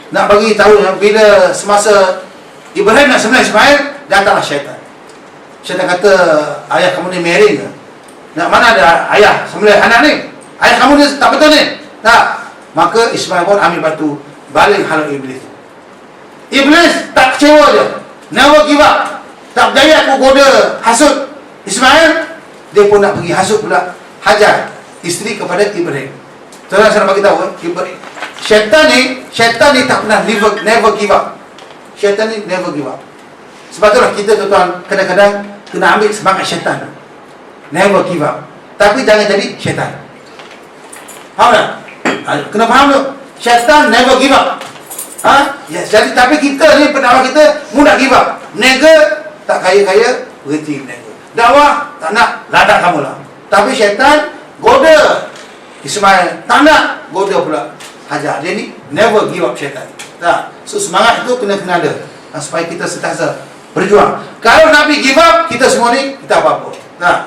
nak bagi tahu bila semasa Ibrahim nak sembelih Ismail, datanglah syaitan. Syaitan kata, ayah kamu ni miring ke? Nak mana ada ayah sembelih anak ni? Ayah kamu ni tak betul ni? Tak. Maka Ismail pun ambil batu baling halau Iblis. Iblis tak kecewa je. Never give up. Tak berjaya aku goda hasut Ismail, dia pun nak pergi hasut pula Hajar, isteri kepada Ibrahim. Tuan-tuan saya nak bagi tahu, syaitan ni tak pernah never give up. Syaitan ni never give up. Sebab itulah kita tuan-tuan kadang-kadang kena ambil semangat syaitan. Never give up. Tapi jangan jadi syaitan. Faham tak? Kena faham tu. Syaitan never give up. Yes, jadi tapi kita ni pendakwah kita mudah give up. Nega tak kaya-kaya, berhenti nega. Dakwah tak nak, ladak kamu lah. Tapi syaitan goda Ismail, tak nak, goda pula Hajar. Dia ni never give up syaitan. Tak. So semangat itu kena ada. Supaya kita sentiasa berjuang. Kalau Nabi give up, kita semua ni kita apa-apa. Tak.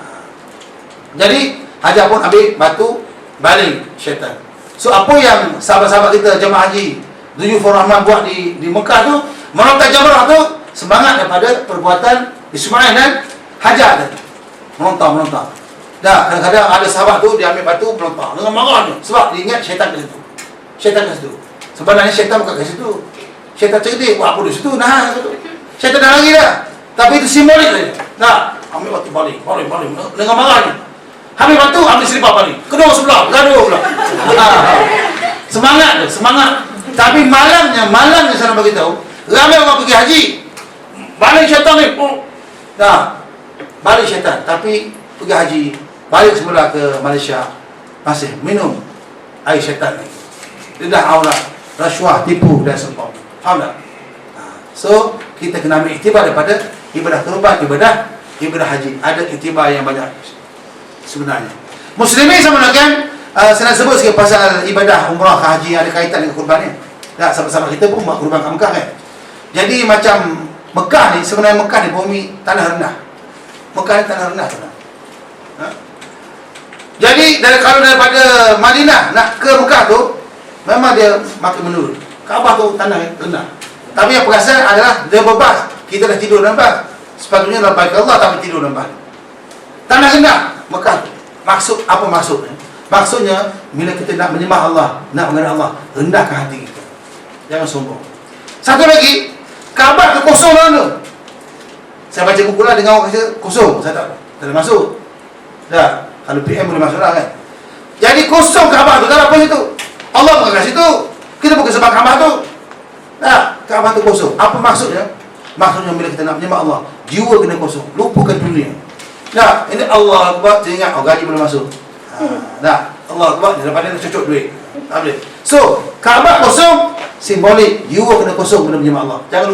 Jadi Hajar pun ambil batu baling syaitan. So apa yang sahabat-sahabat kita jemaah haji Dhuyufur Rahman buat di Mekah tu, melontar jamrah tu semangat daripada perbuatan Ismail dan Hajar tadi. Melontar. Dah kadang-kadang ada sahabat tu dia ambil batu melontar dengan marahnya sebab dia ingat syaitan ke situ. Sebenarnya syaitan bukan ke situ. Syaitan cerdik buat apa di situ. Nah, syaitan dah lari dah. Tapi itu simbolik saja. Nah, ambil batu balik dengan marahnya. Ambil batu, ambil selipar balik. Kedua sebelah, gaduh pula. Semangat. Tapi malangnya saya nak bagi tahu, ramai orang pergi haji, balik syaitan ni. Balik syaitan. Tapi pergi haji, balik semula ke Malaysia, masih minum air syaitan ni. lidah aurat, rasuah, tipu dan seumpamanya. Faham tak? So kita kena ambil iktibar daripada ibadah kurban, ibadah haji. Ada iktibar yang banyak sebenarnya. Muslimin sama dengan saya nak sebut sikit pasal ibadah umrah ke haji ada kaitan dengan kurban ni. Tak, sahabat-sahabat kita pun buat kurban kat Mekah kan. Jadi macam Mekah ni, sebenarnya Mekah ni bumi tanah rendah. Mekah ni tanah rendah. Jadi kalau daripada Madinah nak ke Mekah tu memang dia makin menurun. Kaabah tu tanah rendah. Tapi yang perasan adalah dia bebas. Kita dah tidur dalam bas. Sepatutnya labbaik Allah tapi tidur dalam bas. Tanah rendah Mekah. Maksud apa maksudnya? Maksudnya bila kita nak menyembah Allah, nak mengenal Allah, rendahkan hati kita. Jangan sombong. Satu lagi, Kaabah tu kosong tu. Saya baca buku lah dengan orang kata kosong. Saya tak boleh masuk. Dah, kalau PM boleh masuk lah kan. Jadi kosong Kaabah tu, tak ada apa situ. Allah bukan kat situ. Kita bukan sebab Kaabah tu. Dah, Kaabah tu kosong. Apa maksudnya? Maksudnya bila kita nak menyembah Allah, jiwa kena kosong. Lupakan dunia. Dah, ini Allah Akbar, dia ingat, oh gaji boleh masuk. Dah, Allah Akbar, daripada nak cocok duit. Tak boleh. So, Kaabah kosong, simbolik, jiwa kena kosong, kena menyembah Allah. Jangan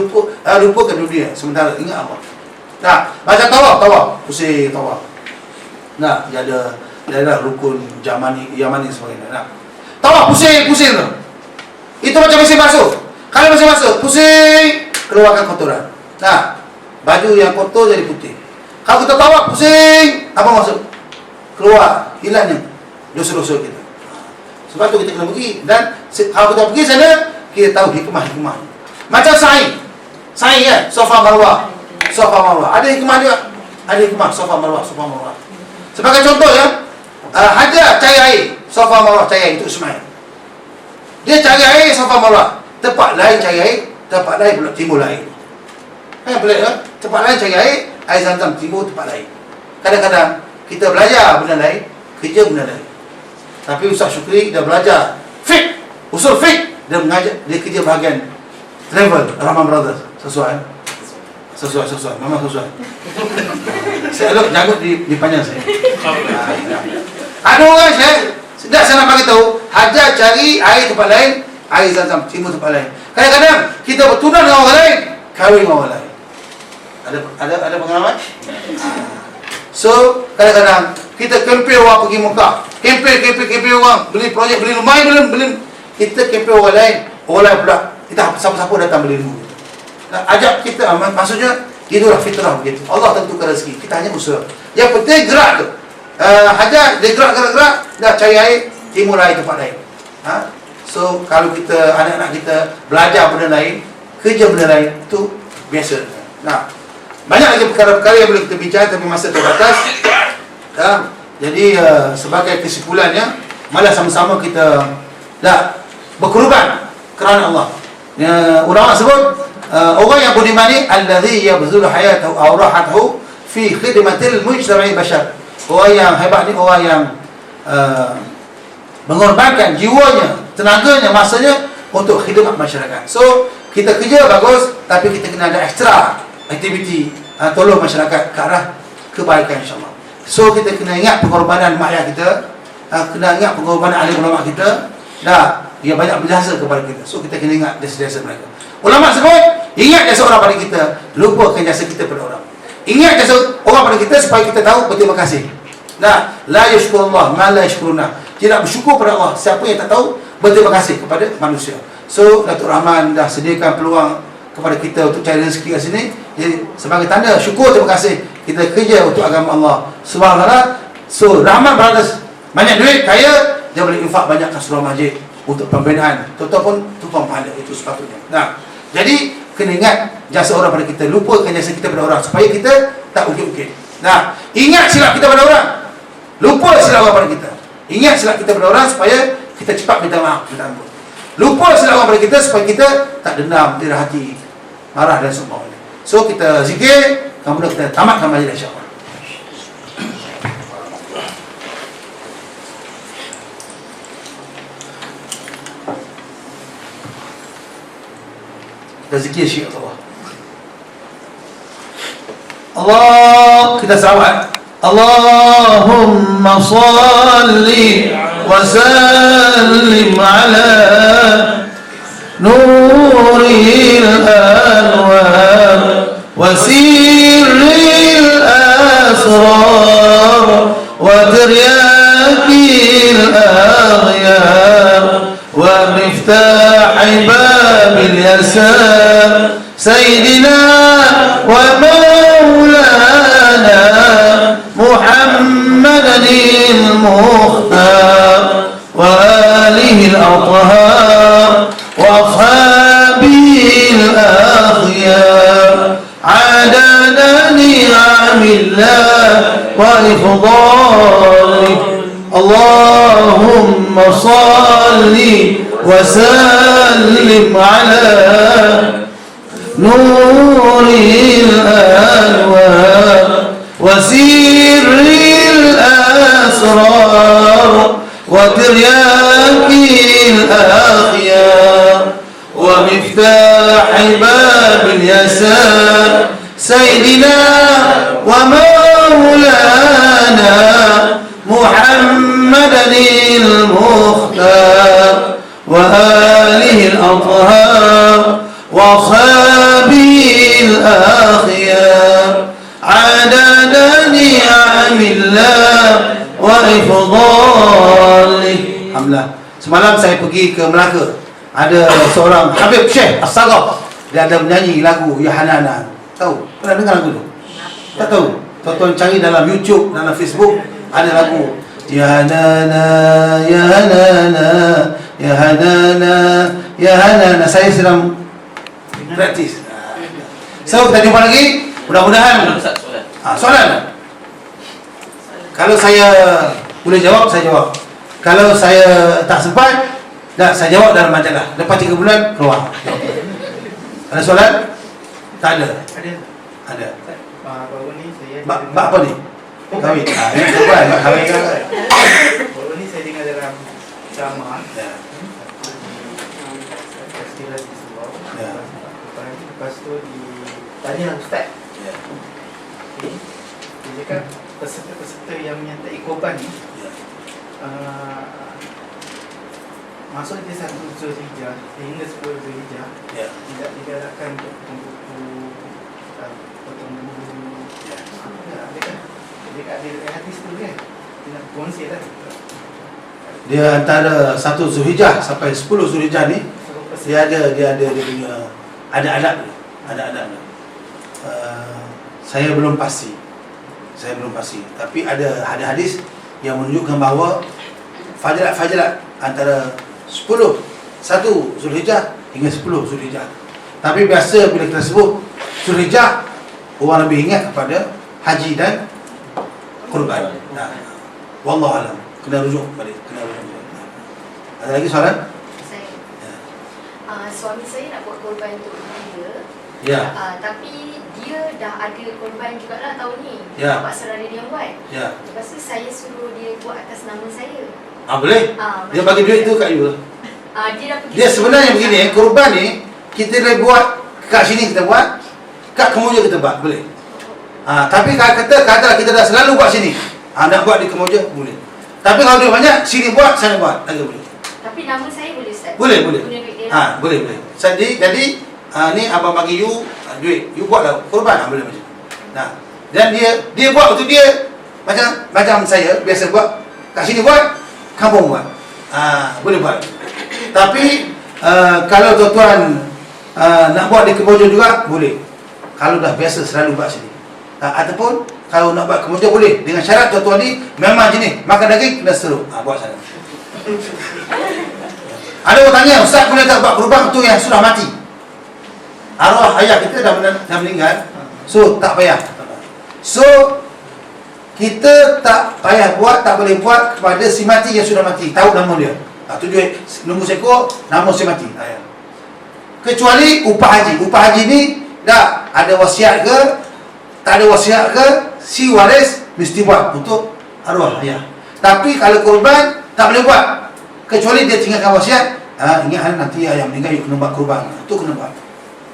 lupakan dunia. Sementara ingat Allah. Nah, macam tawaf, pusing tawaf. Nah, dia ada rukun Yamani sebagainya. Nah, tawaf pusing tu. Itu macam mesin basuh. Kalau mesin basuh, pusing, keluarkan kotoran. Nah, baju yang kotor jadi putih. Kalau kita tawaf pusing, apa maksud? Keluar, hilangnya dosa-dosa kita. Sebab tu kita kena pergi. Dan kalau kita pergi sana, kita tahu hikmah-hikmah. Macam sa'i kan, Safa Marwah. Ada hikmah juga. Ada hikmah Safa Marwah. Sebagai contoh ya, Hajar cari air, Safa Marwah cari air, itu Ismail. Dia cari air Safa Marwah. Tempat lain cari air, tempat lain pula timbul air. Pelik kan? Tempat lain cari air Zam-Zam timbul tempat lain. Kadang-kadang kita belajar benda lain, kerja benda lain. Tapi Ustaz Syukri dah belajar usul fiqh, dia mengajar, dia kerja bahagian travel, Rahman Brothers. Sesuai, memang sesuai. Saya elok janggut di panjang saya. Ada orang saya nak bagi tahu, Hajar cari air tempat lain, air Zam-Zam timbul tempat lain. Kadang-kadang kita bertunang dengan orang lain, kahwin dengan orang lain. Ada pengalaman? So, kadang-kadang kita kempen orang pergi Mekah. Kempen orang beli projek, beli rumah, kita kempen orang lain pula kita siapa-siapa datang beli rumah. Nah, ajak kita, maksudnya itulah fitrah begitu. Allah tentukan rezeki, kita hanya usaha. Yang penting gerak tu. Hajar dia gerak, dah cari air, timur air tempat lain. So kalau kita anak-anak kita belajar benda lain, kerja benda lain, itu biasa. Nah, banyak lagi perkara-perkara yang boleh kita bincang tapi masa terbatas. Jadi sebagai kesimpulannya, malah sama-sama kita berkorban kerana Allah. Ulama sebut orang yang budiman ni allazi yabzulu hayatahu aw rahatahu fi khidmatil mujtama'i bashar. Orang yang hebat ni orang yang mengorbankan jiwanya, tenaganya, masanya untuk khidmat masyarakat. So kita kerja bagus tapi kita kena ada extra aktiviti tolong masyarakat ke arah kebaikan insya-Allah. So kita kena ingat pengorbanan mak ayah kita, kena ingat pengorbanan ahli ulama kita. Dia banyak berjasa kepada kita. So kita kena ingat jasa-jasa mereka. Ulama sebut, ingat jasa orang pada kita, lupakan jasa kita pada orang. Ingat jasa orang pada kita supaya kita tahu berterima kasih. La yashkurullah ma la yashkuruna. Tidak bersyukur pada Allah siapa yang tak tahu berterima kasih kepada manusia. So Datuk Rahman dah sediakan peluang kepada kita untuk cari rezeki kat sini. Jadi sebagai tanda syukur, terima kasih kita kerja untuk agama Allah Subhanahu wa taala. So Rahman Brothers banyak duit, kaya, dia boleh infak banyak kat surau masjid untuk pembinaan, ataupun tumpang pahala, itu sepatutnya. Jadi kena ingat jasa orang pada kita, lupakan jasa kita pada orang supaya kita tak ukit-ukit. Ingat silap kita pada orang, lupa silap orang pada kita. Ingat silap kita pada orang supaya kita cepat minta maaf, minta ampun. Lupa silap orang pada kita supaya kita tak dendam, tidak hati marah dan sebagainya. So kita zikir, kemudian kita tamatkan majlis insya-Allah. Kita zikir syiar Allah. Kita salawat. Allahumma salli وسلم على نور الأنوار وسير الأسرار وترياق الأغيار ومفتاح باب اليسار سيدنا ومولانا محمد المختار وآله الأطهار وأصحابه الأخيار عدد نعم الله وإفضاله اللهم صل وسلم على نور الأنوار وسير الأسرار وترياق الأخيار ومفتاح باب اليسار سيدنا ومولانا محمدا المختار وآله الأطهار وأصحابه الأخيار عدد نعم الله وإفضاله. Alhamdulillah. Semalam saya pergi ke Melaka. Ada seorang Habib Syekh As-Saghaf. Dia ada menyanyi lagu Ya Hanana. Tahu? Pernah dengar lagu tu? Tak tahu? Tuan-tuan cari dalam YouTube, dalam Facebook, ada lagu Ya Hanana, Ya Hanana, Ya Hanana, Ya Hanana. Saya sedang praktis. So, kita jumpa lagi. Mudah-mudahan soalan. Kalau saya boleh jawab, saya jawab. Kalau saya tak sempat, saya jawab dalam majalah. Lepas 3 bulan, keluar. Ada soalan? Tak ada. Ada. Baru ni saya Bak apa ni? Kahwin. Ini bukan kahwin kan? baru ni saya dengar dalam ceramah. Ya. Festival di Sabah. Ya. Lepas tu ditanya ustaz. Ya. Okay. Dia cakap peserta-peserta yang menyertai korban ni masuk dia 1 Zulhijjah hingga 10 Zulhijjah Ya. tidak digalakkan untuk potong kuku, potong bulu. Ada kan? Dia ada hadis tu kan? Dia nak kongsi lah. Dia antara 1 Zulhijjah sampai 10 Zulhijjah ni dia punya ada adab dia. Ada adab dia. Saya belum pasti. Tapi ada hadis yang menunjukkan bahawa fajilat antara 1 Zulhijjah hingga 10 Zulhijjah. Tapi biasa bila kita sebut Zulhijjah, orang lebih ingat kepada haji dan kurban. Wallahu alam. Kena rujuk balik. Ada lagi soalan? Saya. Suami saya nak buat korban untuk dia. Ya. Tapi dia dah ada korban jugalah tahun ni. Ya. Bapak saudara dia yang buat. Ya. Lepas tu saya suruh dia buat atas nama saya. Boleh? Dia bagi duit tu kat you. Dia dah pergi. Dia sebenarnya begini, korban ni kita boleh buat kat sini kita buat, kat Kemuja kita buat, boleh. Tapi kalau katalah kita dah selalu buat sini, nak buat di Kemuja boleh. Tapi kalau duit banyak, sini buat, sana buat, lagi boleh. Tapi nama saya boleh Ustaz? Boleh. Guna duit dia. Boleh. Jadi ni abang bagi you duit, you buatlah korban, boleh macam. Dan dia buat untuk dia macam saya biasa buat, kat sini buat, kampung buat. Boleh buat. Tapi kalau tuan-tuan nak buat di Kemuja juga boleh. Kalau dah biasa selalu buat sini. Ataupun kalau nak buat Kemuja boleh, dengan syarat tuan-tuan ni memang jenis makan daging kena seru. Buat sana. Ada orang tanya, ustaz boleh tak buat korban untuk yang sudah mati? Arwah ayah kita dah meninggal, so tak payah. So kita tak payah buat, tak boleh buat kepada si mati yang sudah mati. Tahu nama dia. Tujuh nombor seekor, nama si mati. Kecuali upah haji. Upah haji ni dah ada wasiat ke, tak ada wasiat ke, si waris mesti buat untuk arwah ayah. Tapi kalau korban tak boleh buat, kecuali dia tinggalkan wasiat. Ingat nanti ayah meninggal, you kena buat korban. Itu kena buat.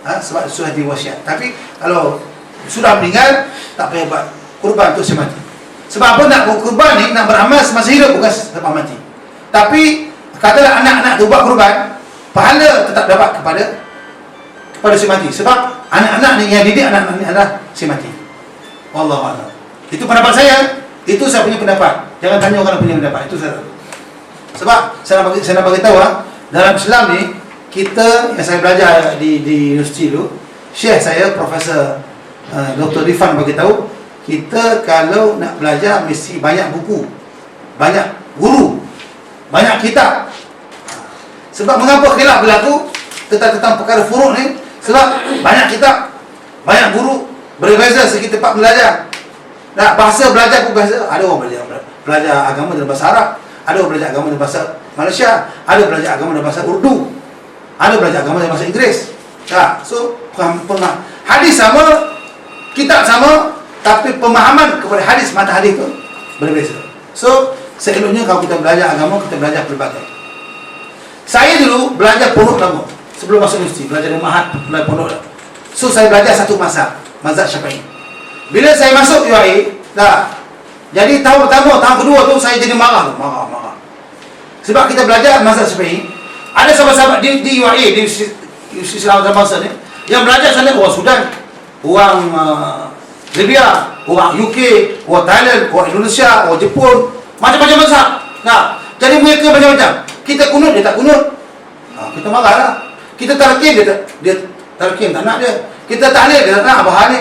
Sebab sudah diwasiat. Tapi kalau sudah meninggal, tak payah buat korban untuk si mati. Sebab apa nak buat korban ni, nak beramal semasa hidup, bukan selepas mati. Tapi katalah anak-anak tu buat korban, pahala tetap dapat kepada si mati. Sebab anak-anak ni yang didik anak-anak ni adalah si mati. Wallahu a'lam. Itu pendapat saya. Itu saya punya pendapat. Jangan tanya orang punya pendapat. Itu saya. Sebab saya nak bagi tahu dalam Islam ni, kita yang saya belajar di universiti tu, Syekh saya Profesor Dr. Rifan bagi tahu, kita kalau nak belajar mesti banyak buku, banyak guru, banyak kitab. Sebab mengapa khilaf berlaku tentang perkara furuk ni? Sebab banyak kitab, banyak guru, berbeza segi tempat belajar. Nah, bahasa belajar pun bahasa. Ada orang belajar agama dalam bahasa Arab, ada orang belajar agama dalam bahasa Malaysia, ada belajar agama dalam bahasa Urdu, ada belajar agama dalam bahasa Inggeris. So hadis sama, kitab sama, tapi pemahaman kepada hadis, mata hadis tu berbeza. So seeloknya kalau kita belajar agama, kita belajar pelbagai. Saya dulu belajar pondok lama sebelum masuk universiti, belajar di Mahat, belajar pondok. So saya belajar satu mazhab Syafi'i. Bila saya masuk UAE, jadi tahun pertama, tahun kedua tu saya jadi marah. Sebab kita belajar mazhab Syafi'i. Ada sahabat-sahabat di UAE, di Universiti Islam Bangsa ni, yang belajar sana orang Sudan, orang Libya, orang UK, orang Thailand, orang Indonesia, orang Jepun, macam-macam mazhab. Jadi mereka macam-macam. Kita kunut, dia tak kunut. Kita marah lah. Kita tarkim, dia tarkim, tak nak dia. Kita tahlil, dia tak nak bahan ni.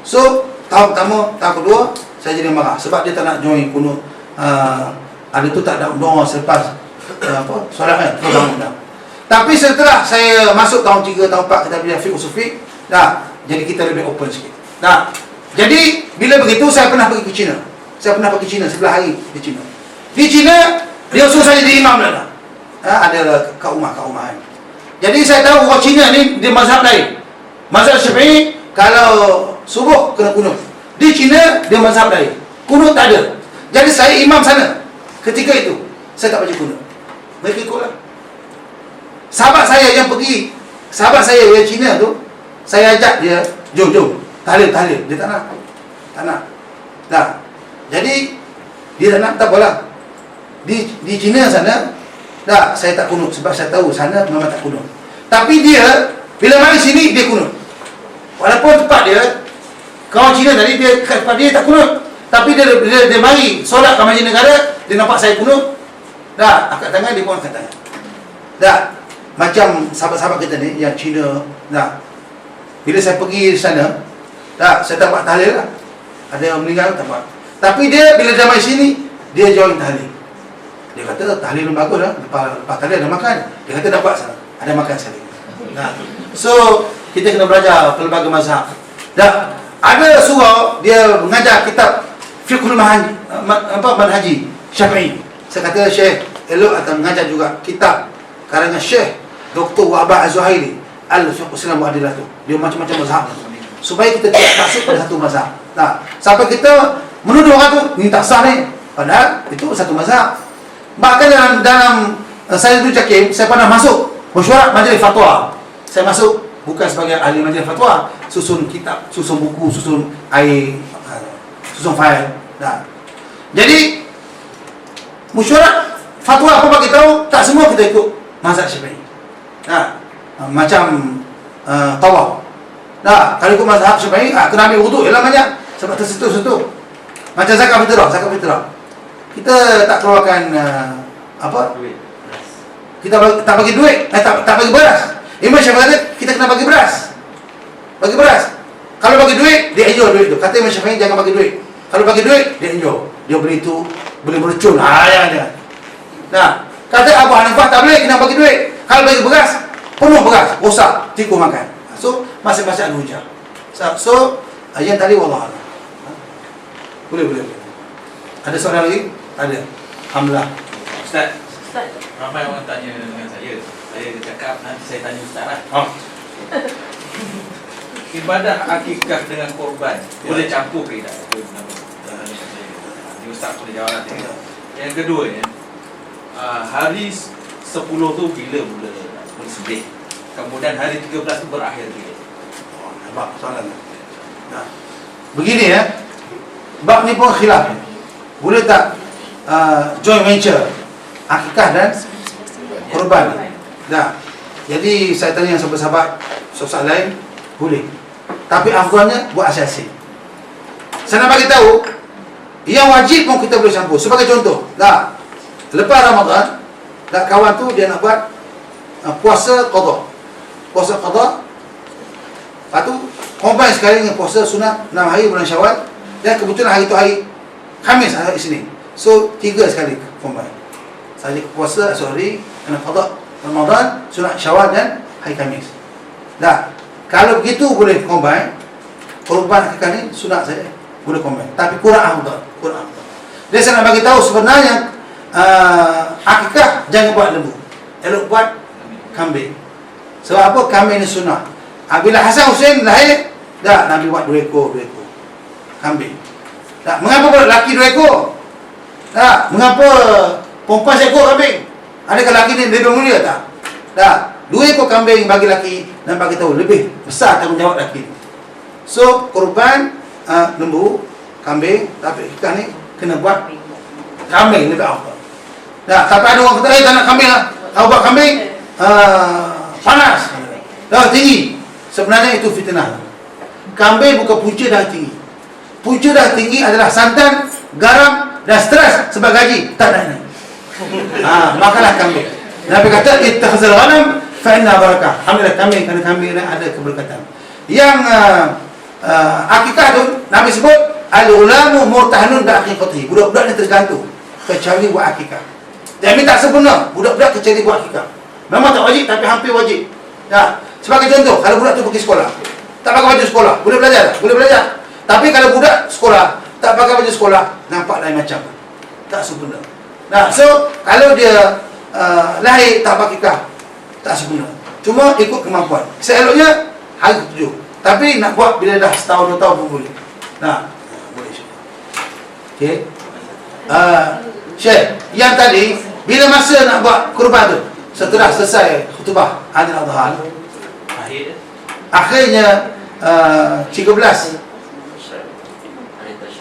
So tahun pertama, tahun kedua saya jadi marah sebab dia tak nak join kunut. Ada tu tak ada doa selepas solat kan. Tapi setelah saya masuk tahun 3, tahun 4 kita belajar fiqh usul fiqh, jadi kita lebih open sikit. Jadi bila begitu saya pernah pergi ke China. Saya pernah pergi China 11 hari di China. Di China dia suruh saya jadi imam dah. Ada kat rumah kan. Jadi saya tahu orang China ni dia mazhab lain. Mazhab Syafi'i kalau subuh kena kunut. Di China dia mazhab lain. Kunut tak ada. Jadi saya imam sana. Ketika itu saya tak baca kunut. Mereka ikutlah. Sahabat saya yang pergi, sahabat saya yang Cina tu, saya ajak dia, jom tahlil. Dia tak nak. Jadi dia tak nak, tak apalah. Di Cina sana, saya tak kunut sebab saya tahu sana memang tak kunut. Tapi dia bila mari sini dia kunut. Walaupun tempat dia, kawan Cina tadi dia tempat dia tak kunut. Tapi dia mari solat kat Masjid Negara, dia nampak saya kunut. Angkat tangan, dia pun angkat tangan. Macam sahabat-sahabat kita ni yang Cina, bila saya pergi sana, saya tak buat tahlil lah. Ada yang meninggal, tak buat. Tapi dia bila dia mari sini, dia join tahlil. Dia kata tahlil bagus lah. Lepas tahlil ada makan. Dia kata dapat sana, ada makan sekali. So kita kena belajar pelbagai mazhab. Ada surau dia mengajar kitab Fiqhul Manhaji Syafi'i. Saya kata Syekh elok akan mengajar juga kitab karangan Syekh Dr. Wahbah Az-Zuhaili Al-Fiqh Islam wa Adilatuh. Dia macam-macam mazhab supaya kita tidak taksub pada satu mazhab. Sampai kita menuduh orang tu ni tak sah ni, padahal itu satu mazhab. Bahkan dalam saya dulu Jakim, saya pernah masuk mesyuarat majlis fatwa. Saya masuk bukan sebagai ahli majlis fatwa, susun kitab, susun buku, susun air, susun file. Jadi mesyuarat fatwa apa bagi tahu, tak semua kita ikut mazhab Syafi'i. Macam tawaf. Kalau ikut mazhab Syafi'i, kena ambil wuduk ialah banyak sebab tersentuh-sentuh. Macam zakat fitrah. Kita tak keluarkan Duit. kita tak bagi duit, tak bagi beras. Imam Syafi'i kata kita kena bagi beras. Kalau bagi duit, dia enjoy duit tu. Kata Imam Syafi'i jangan bagi duit. Kalau bagi duit, dia enjoy. Dia beli tu, boleh mercun. Kata Abu Hanifah tak boleh, kena bagi duit. Kalau bagi beras, penuh beras, rosak, tikus makan. So masing-masing ada hujah. So yang tadi wallah. Boleh. Ada soalan lagi? Ada. Alhamdulillah. Ustaz, ramai orang tanya dengan saya. Saya cakap nanti saya tanya Ustaz lah. Ibadah akikah dengan korban boleh campur ke tidak? Ustaz boleh jawab nanti. Yang kedua ni, hari 10 tu bila mula sedih? Kemudian hari 13 tu berakhir bila? Nampak soalan. Begini bab ni pun khilaf. Boleh tak joint venture akikah dan kurban. Nah, jadi saya tanya yang sahabat-sahabat soal lain, boleh. Tapi afdalnya buat asasi. Saya nak bagi tahu, yang wajib pun kita boleh campur. Sebagai contoh, lepas Ramadan, kawan tu dia nak buat puasa qada. Puasa qada, lepas tu combine sekali dengan puasa sunat 6 hari bulan Syawal, dan kebetulan hari tu hari Khamis, hari Isnin. So 3 sekali combine. Saya puasa esok hari kena qada Ramadan, sunat Syawal dan hari Khamis. Kalau begitu boleh combine. Korban akikah ni sunat saja, boleh combine. Tapi kurang afdal. Dia saya nak bagi tahu sebenarnya akikah jangan buat lembu, elok buat kambing. Sebab apa? Kambing ni sunat. Bila Hasan Hussein lahir, Nabi buat 2 ekor kambing. Mengapa buat laki 2 ekor? Mengapa perempuan 1 ekor kambing? Adakah laki ni lebih mulia tak? 2 ekor kambing bagi laki, dan bagi tahu lebih besar tanggungjawab laki. So korban lembu, kambing, tapi kita ni kena buat kambing lebih afdal. Tapi ada orang kata, tak nak kambing lah. Kalau buat kambing panas, tinggi. Sebenarnya itu fitnah. Kambing bukan punca dah tinggi. Punca dah tinggi adalah santan, garam dan stres sebagai gaji. Tak ada ni. Makalah kambing. Nabi kata ittakhazal ghanam fa inna barakah. Alhamdulillah kambing, kerana kambing ni ada keberkatan. Yang akikah tu Nabi sebut al-ulamu murtahanun bi aqiqatihi. Budak-budak ni tergantung kecuali buat akikah. Jadi tak sempurna budak-budak kecuali buat akikah. Memang tak wajib tapi hampir wajib. Sebagai contoh, kalau budak tu pergi sekolah, tak pakai baju sekolah, boleh belajar tak? Boleh belajar. Tapi kalau budak sekolah tak pakai baju sekolah, nampak lain macam. Tak sempurna. So kalau dia lahir tak pakai akikah, tak sempurna. Cuma ikut kemampuan. Seeloknya hari 7. Tapi nak buat bila dah setahun 2 tahun pun boleh. Boleh. Okey. Syekh, yang tadi bila masa nak buat kurban tu, setelah selesai khutbah Aidil Adha, akhirnya 13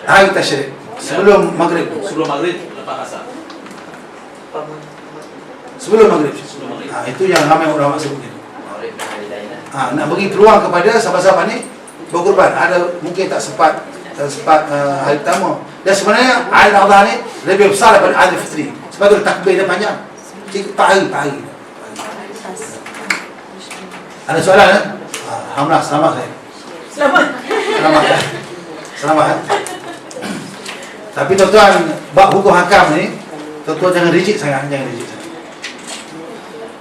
hari Tasyrik, sebelum maghrib. Sebelum maghrib, lepas asar. Sebelum maghrib. Itu yang ramai ulama sebut. Nak bagi peluang kepada sahabat-sahabat ni berkurban. Ada mungkin tak sempat hari pertama. Dan sebenarnya Aidil Adha ni lebih besar daripada Aidil Fitri. Sebab tu takbir dia panjang. 4 hari. Ada soalan kan? Alhamdulillah, selamat saya. Selamat. Tapi tuan-tuan, bab hukum hakam ni, tuan-tuan jangan rigid sangat.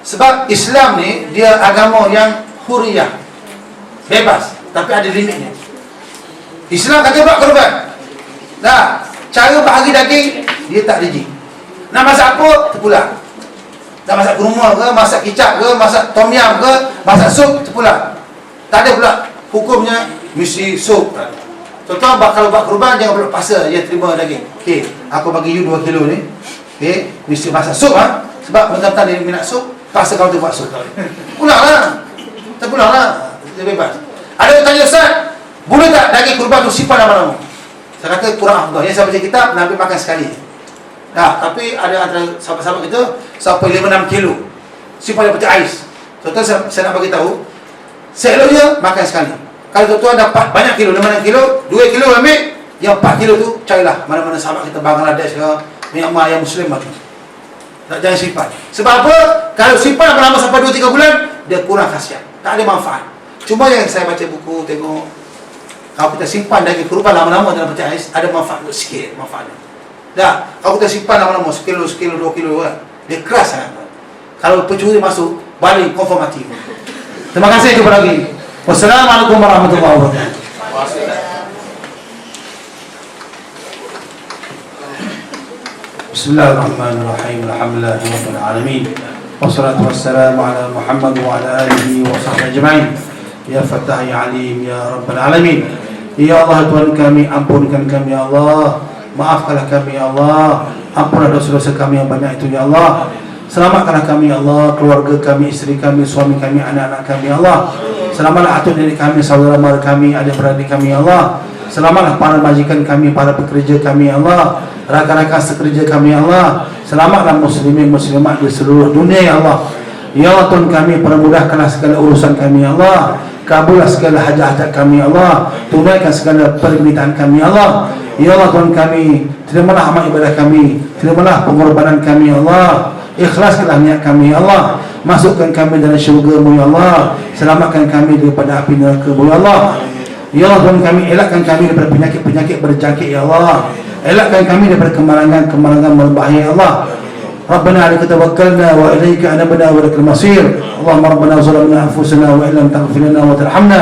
Sebab Islam ni dia agama yang huriyah, bebas, tapi ada limitnya. Islam kata buat kurban. Cara bahagi daging dia tak rigid. Nak masak apa? Terpulang. Nak masak kurma ke, masak kicap ke, masak tom yam ke, masak sup, terpulang. Tak ada pula hukumnya mesti sup. Tuan-tuan, kalau buat kurban jangan pula paksa dia terima daging. Okey, aku bagi you 2 kilo ni. Okey, mesti masak sup sebab mentang-mentang dia minat sup, paksa kau tu buat sup. Pulanglah. Terpulanglah. Dia bebas. Ada yang tanya, Ustaz, boleh tak daging kurban tu simpan lama-lama? Saya kata kurang afdal. Yang saya baca kitab, Nabi makan sekali. Tapi ada antara sahabat-sahabat kita sampai 5-6 kilo simpan dalam peti ais. Tuan-tuan, saya nak bagi tahu, seeloknya makan sekali. Kalau tuan-tuan dapat banyak kilo, 5-6 kilo, 2 kilo ambil, yang 4 kilo tu carilah mana-mana sahabat kita Bangladesh ke Myanmar yang Muslim macam. Jangan simpan. Sebab apa? Kalau simpan lama sampai 2-3 bulan, dia kurang khasiat, tak ada manfaat. Cuma yang saya baca buku, tengok, kalau kita simpan daging kurban lama-lama dalam peti ais, ada manfaat sikit manfaatnya. Kalau kita simpan lama-lama sekilo, 2 kilo kan, dia keras sangat. Kalau pencuri masuk, balik confirm mati. Terima kasih, jumpa lagi. Wassalamualaikum warahmatullahi wabarakatuh. Bismillahirrahmanirrahim. Alhamdulillahirabbil alamin. Wassalatu wassalamu ala Muhammad wa ala alihi wa sahbihi ajma'in. Ya Fattah ya Alim ya Rabbal alamin. Ya Allah, Tuhan kami, ampunkan kami ya Allah. Maafkanlah kami ya Allah. Ampunlah dosa-dosa kami yang banyak itu ya Allah. Selamatkanlah kami ya Allah, keluarga kami, isteri kami, suami kami, anak-anak kami ya Allah. Selamatlah atuk nenek kami, saudara mara kami, adik-beradik kami ya Allah. Selamatlah para majikan kami, para pekerja kami ya Allah, rakan-rakan sekerja kami ya Allah. Selamatlah muslimin muslimat di seluruh dunia ya Allah. Ya Allah Tuhan kami, permudahkanlah segala urusan kami ya Allah. Kabullah segala hajat-hajat kami ya Allah. Tunaikan segala permintaan kami ya Allah. Ya Allah Tuhan kami, terimalah amal ibadah kami, terimalah pengorbanan kami ya Allah. Ikhlaskanlah niat kami ya Allah. Masukkan kami dalam syurga-Mu ya Allah. Selamatkan kami daripada api neraka-Mu ya Allah. Ya Allah Tuhan kami, elakkan kami daripada penyakit-penyakit berjangkit ya Allah. Elakkan kami daripada kemalangan-kemalangan berbahaya ya Allah. Rabbana 'alaika tawakkalna wa ilaika anabna wa ilaikal masir. Allahumma rabbana zalamna anfusana wa illam taghfir lana wa tarhamna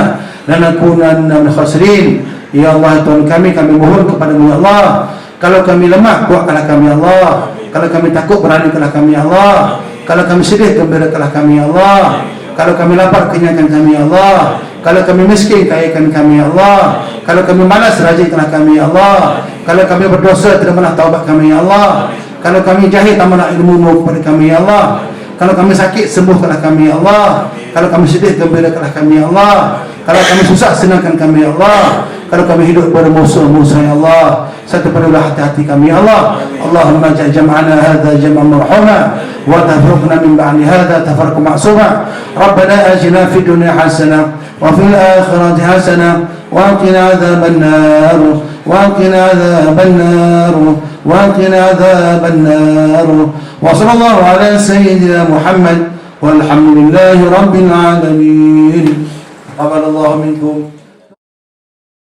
lanakunanna minal khasirin. Ya Allah Tuhan kami mohon kepada-Mu ya Allah. Kalau kami lemah, kuatkanlah kami ya Allah. Kalau kami takut, beranikanlah kami ya Allah. Kalau kami sedih, gembirakanlah kami ya Allah. Kalau kami lapar, kenyangkan kami ya Allah. Kalau kami miskin, kayakan kami ya Allah. Kalau kami malas, rajinkanlah kami ya Allah. Kalau kami berdosa, terimalah taubat kami ya Allah. Kalau kami jahil, tambahlah ilmu-Mu kepada kami ya Allah. Kalau kami sakit, sembuhkanlah kami ya Allah. Kalau kami sedih, gembirakanlah kami ya Allah. Kalau kami susah, senangkan kami ya Allah. Kalau kami hidup pada musuh-musuh ya Allah, satu penuhlah hati-hati kami ya Allah. Allahumma ja'al jam'ana hadha jam'an marhuma wa tafruqna min ba'di hadha tafarruqan ma'suma. Rabbana atina fid dunya hasanah wa fil akhirati hasanah wa qina adzaban nar wa qina adzaban nar wa qina adzaban nar. Wa sallallahu ala sayyidina Muhammad walhamdulillahi rabbil alamin. Taqabbalallahu minkum.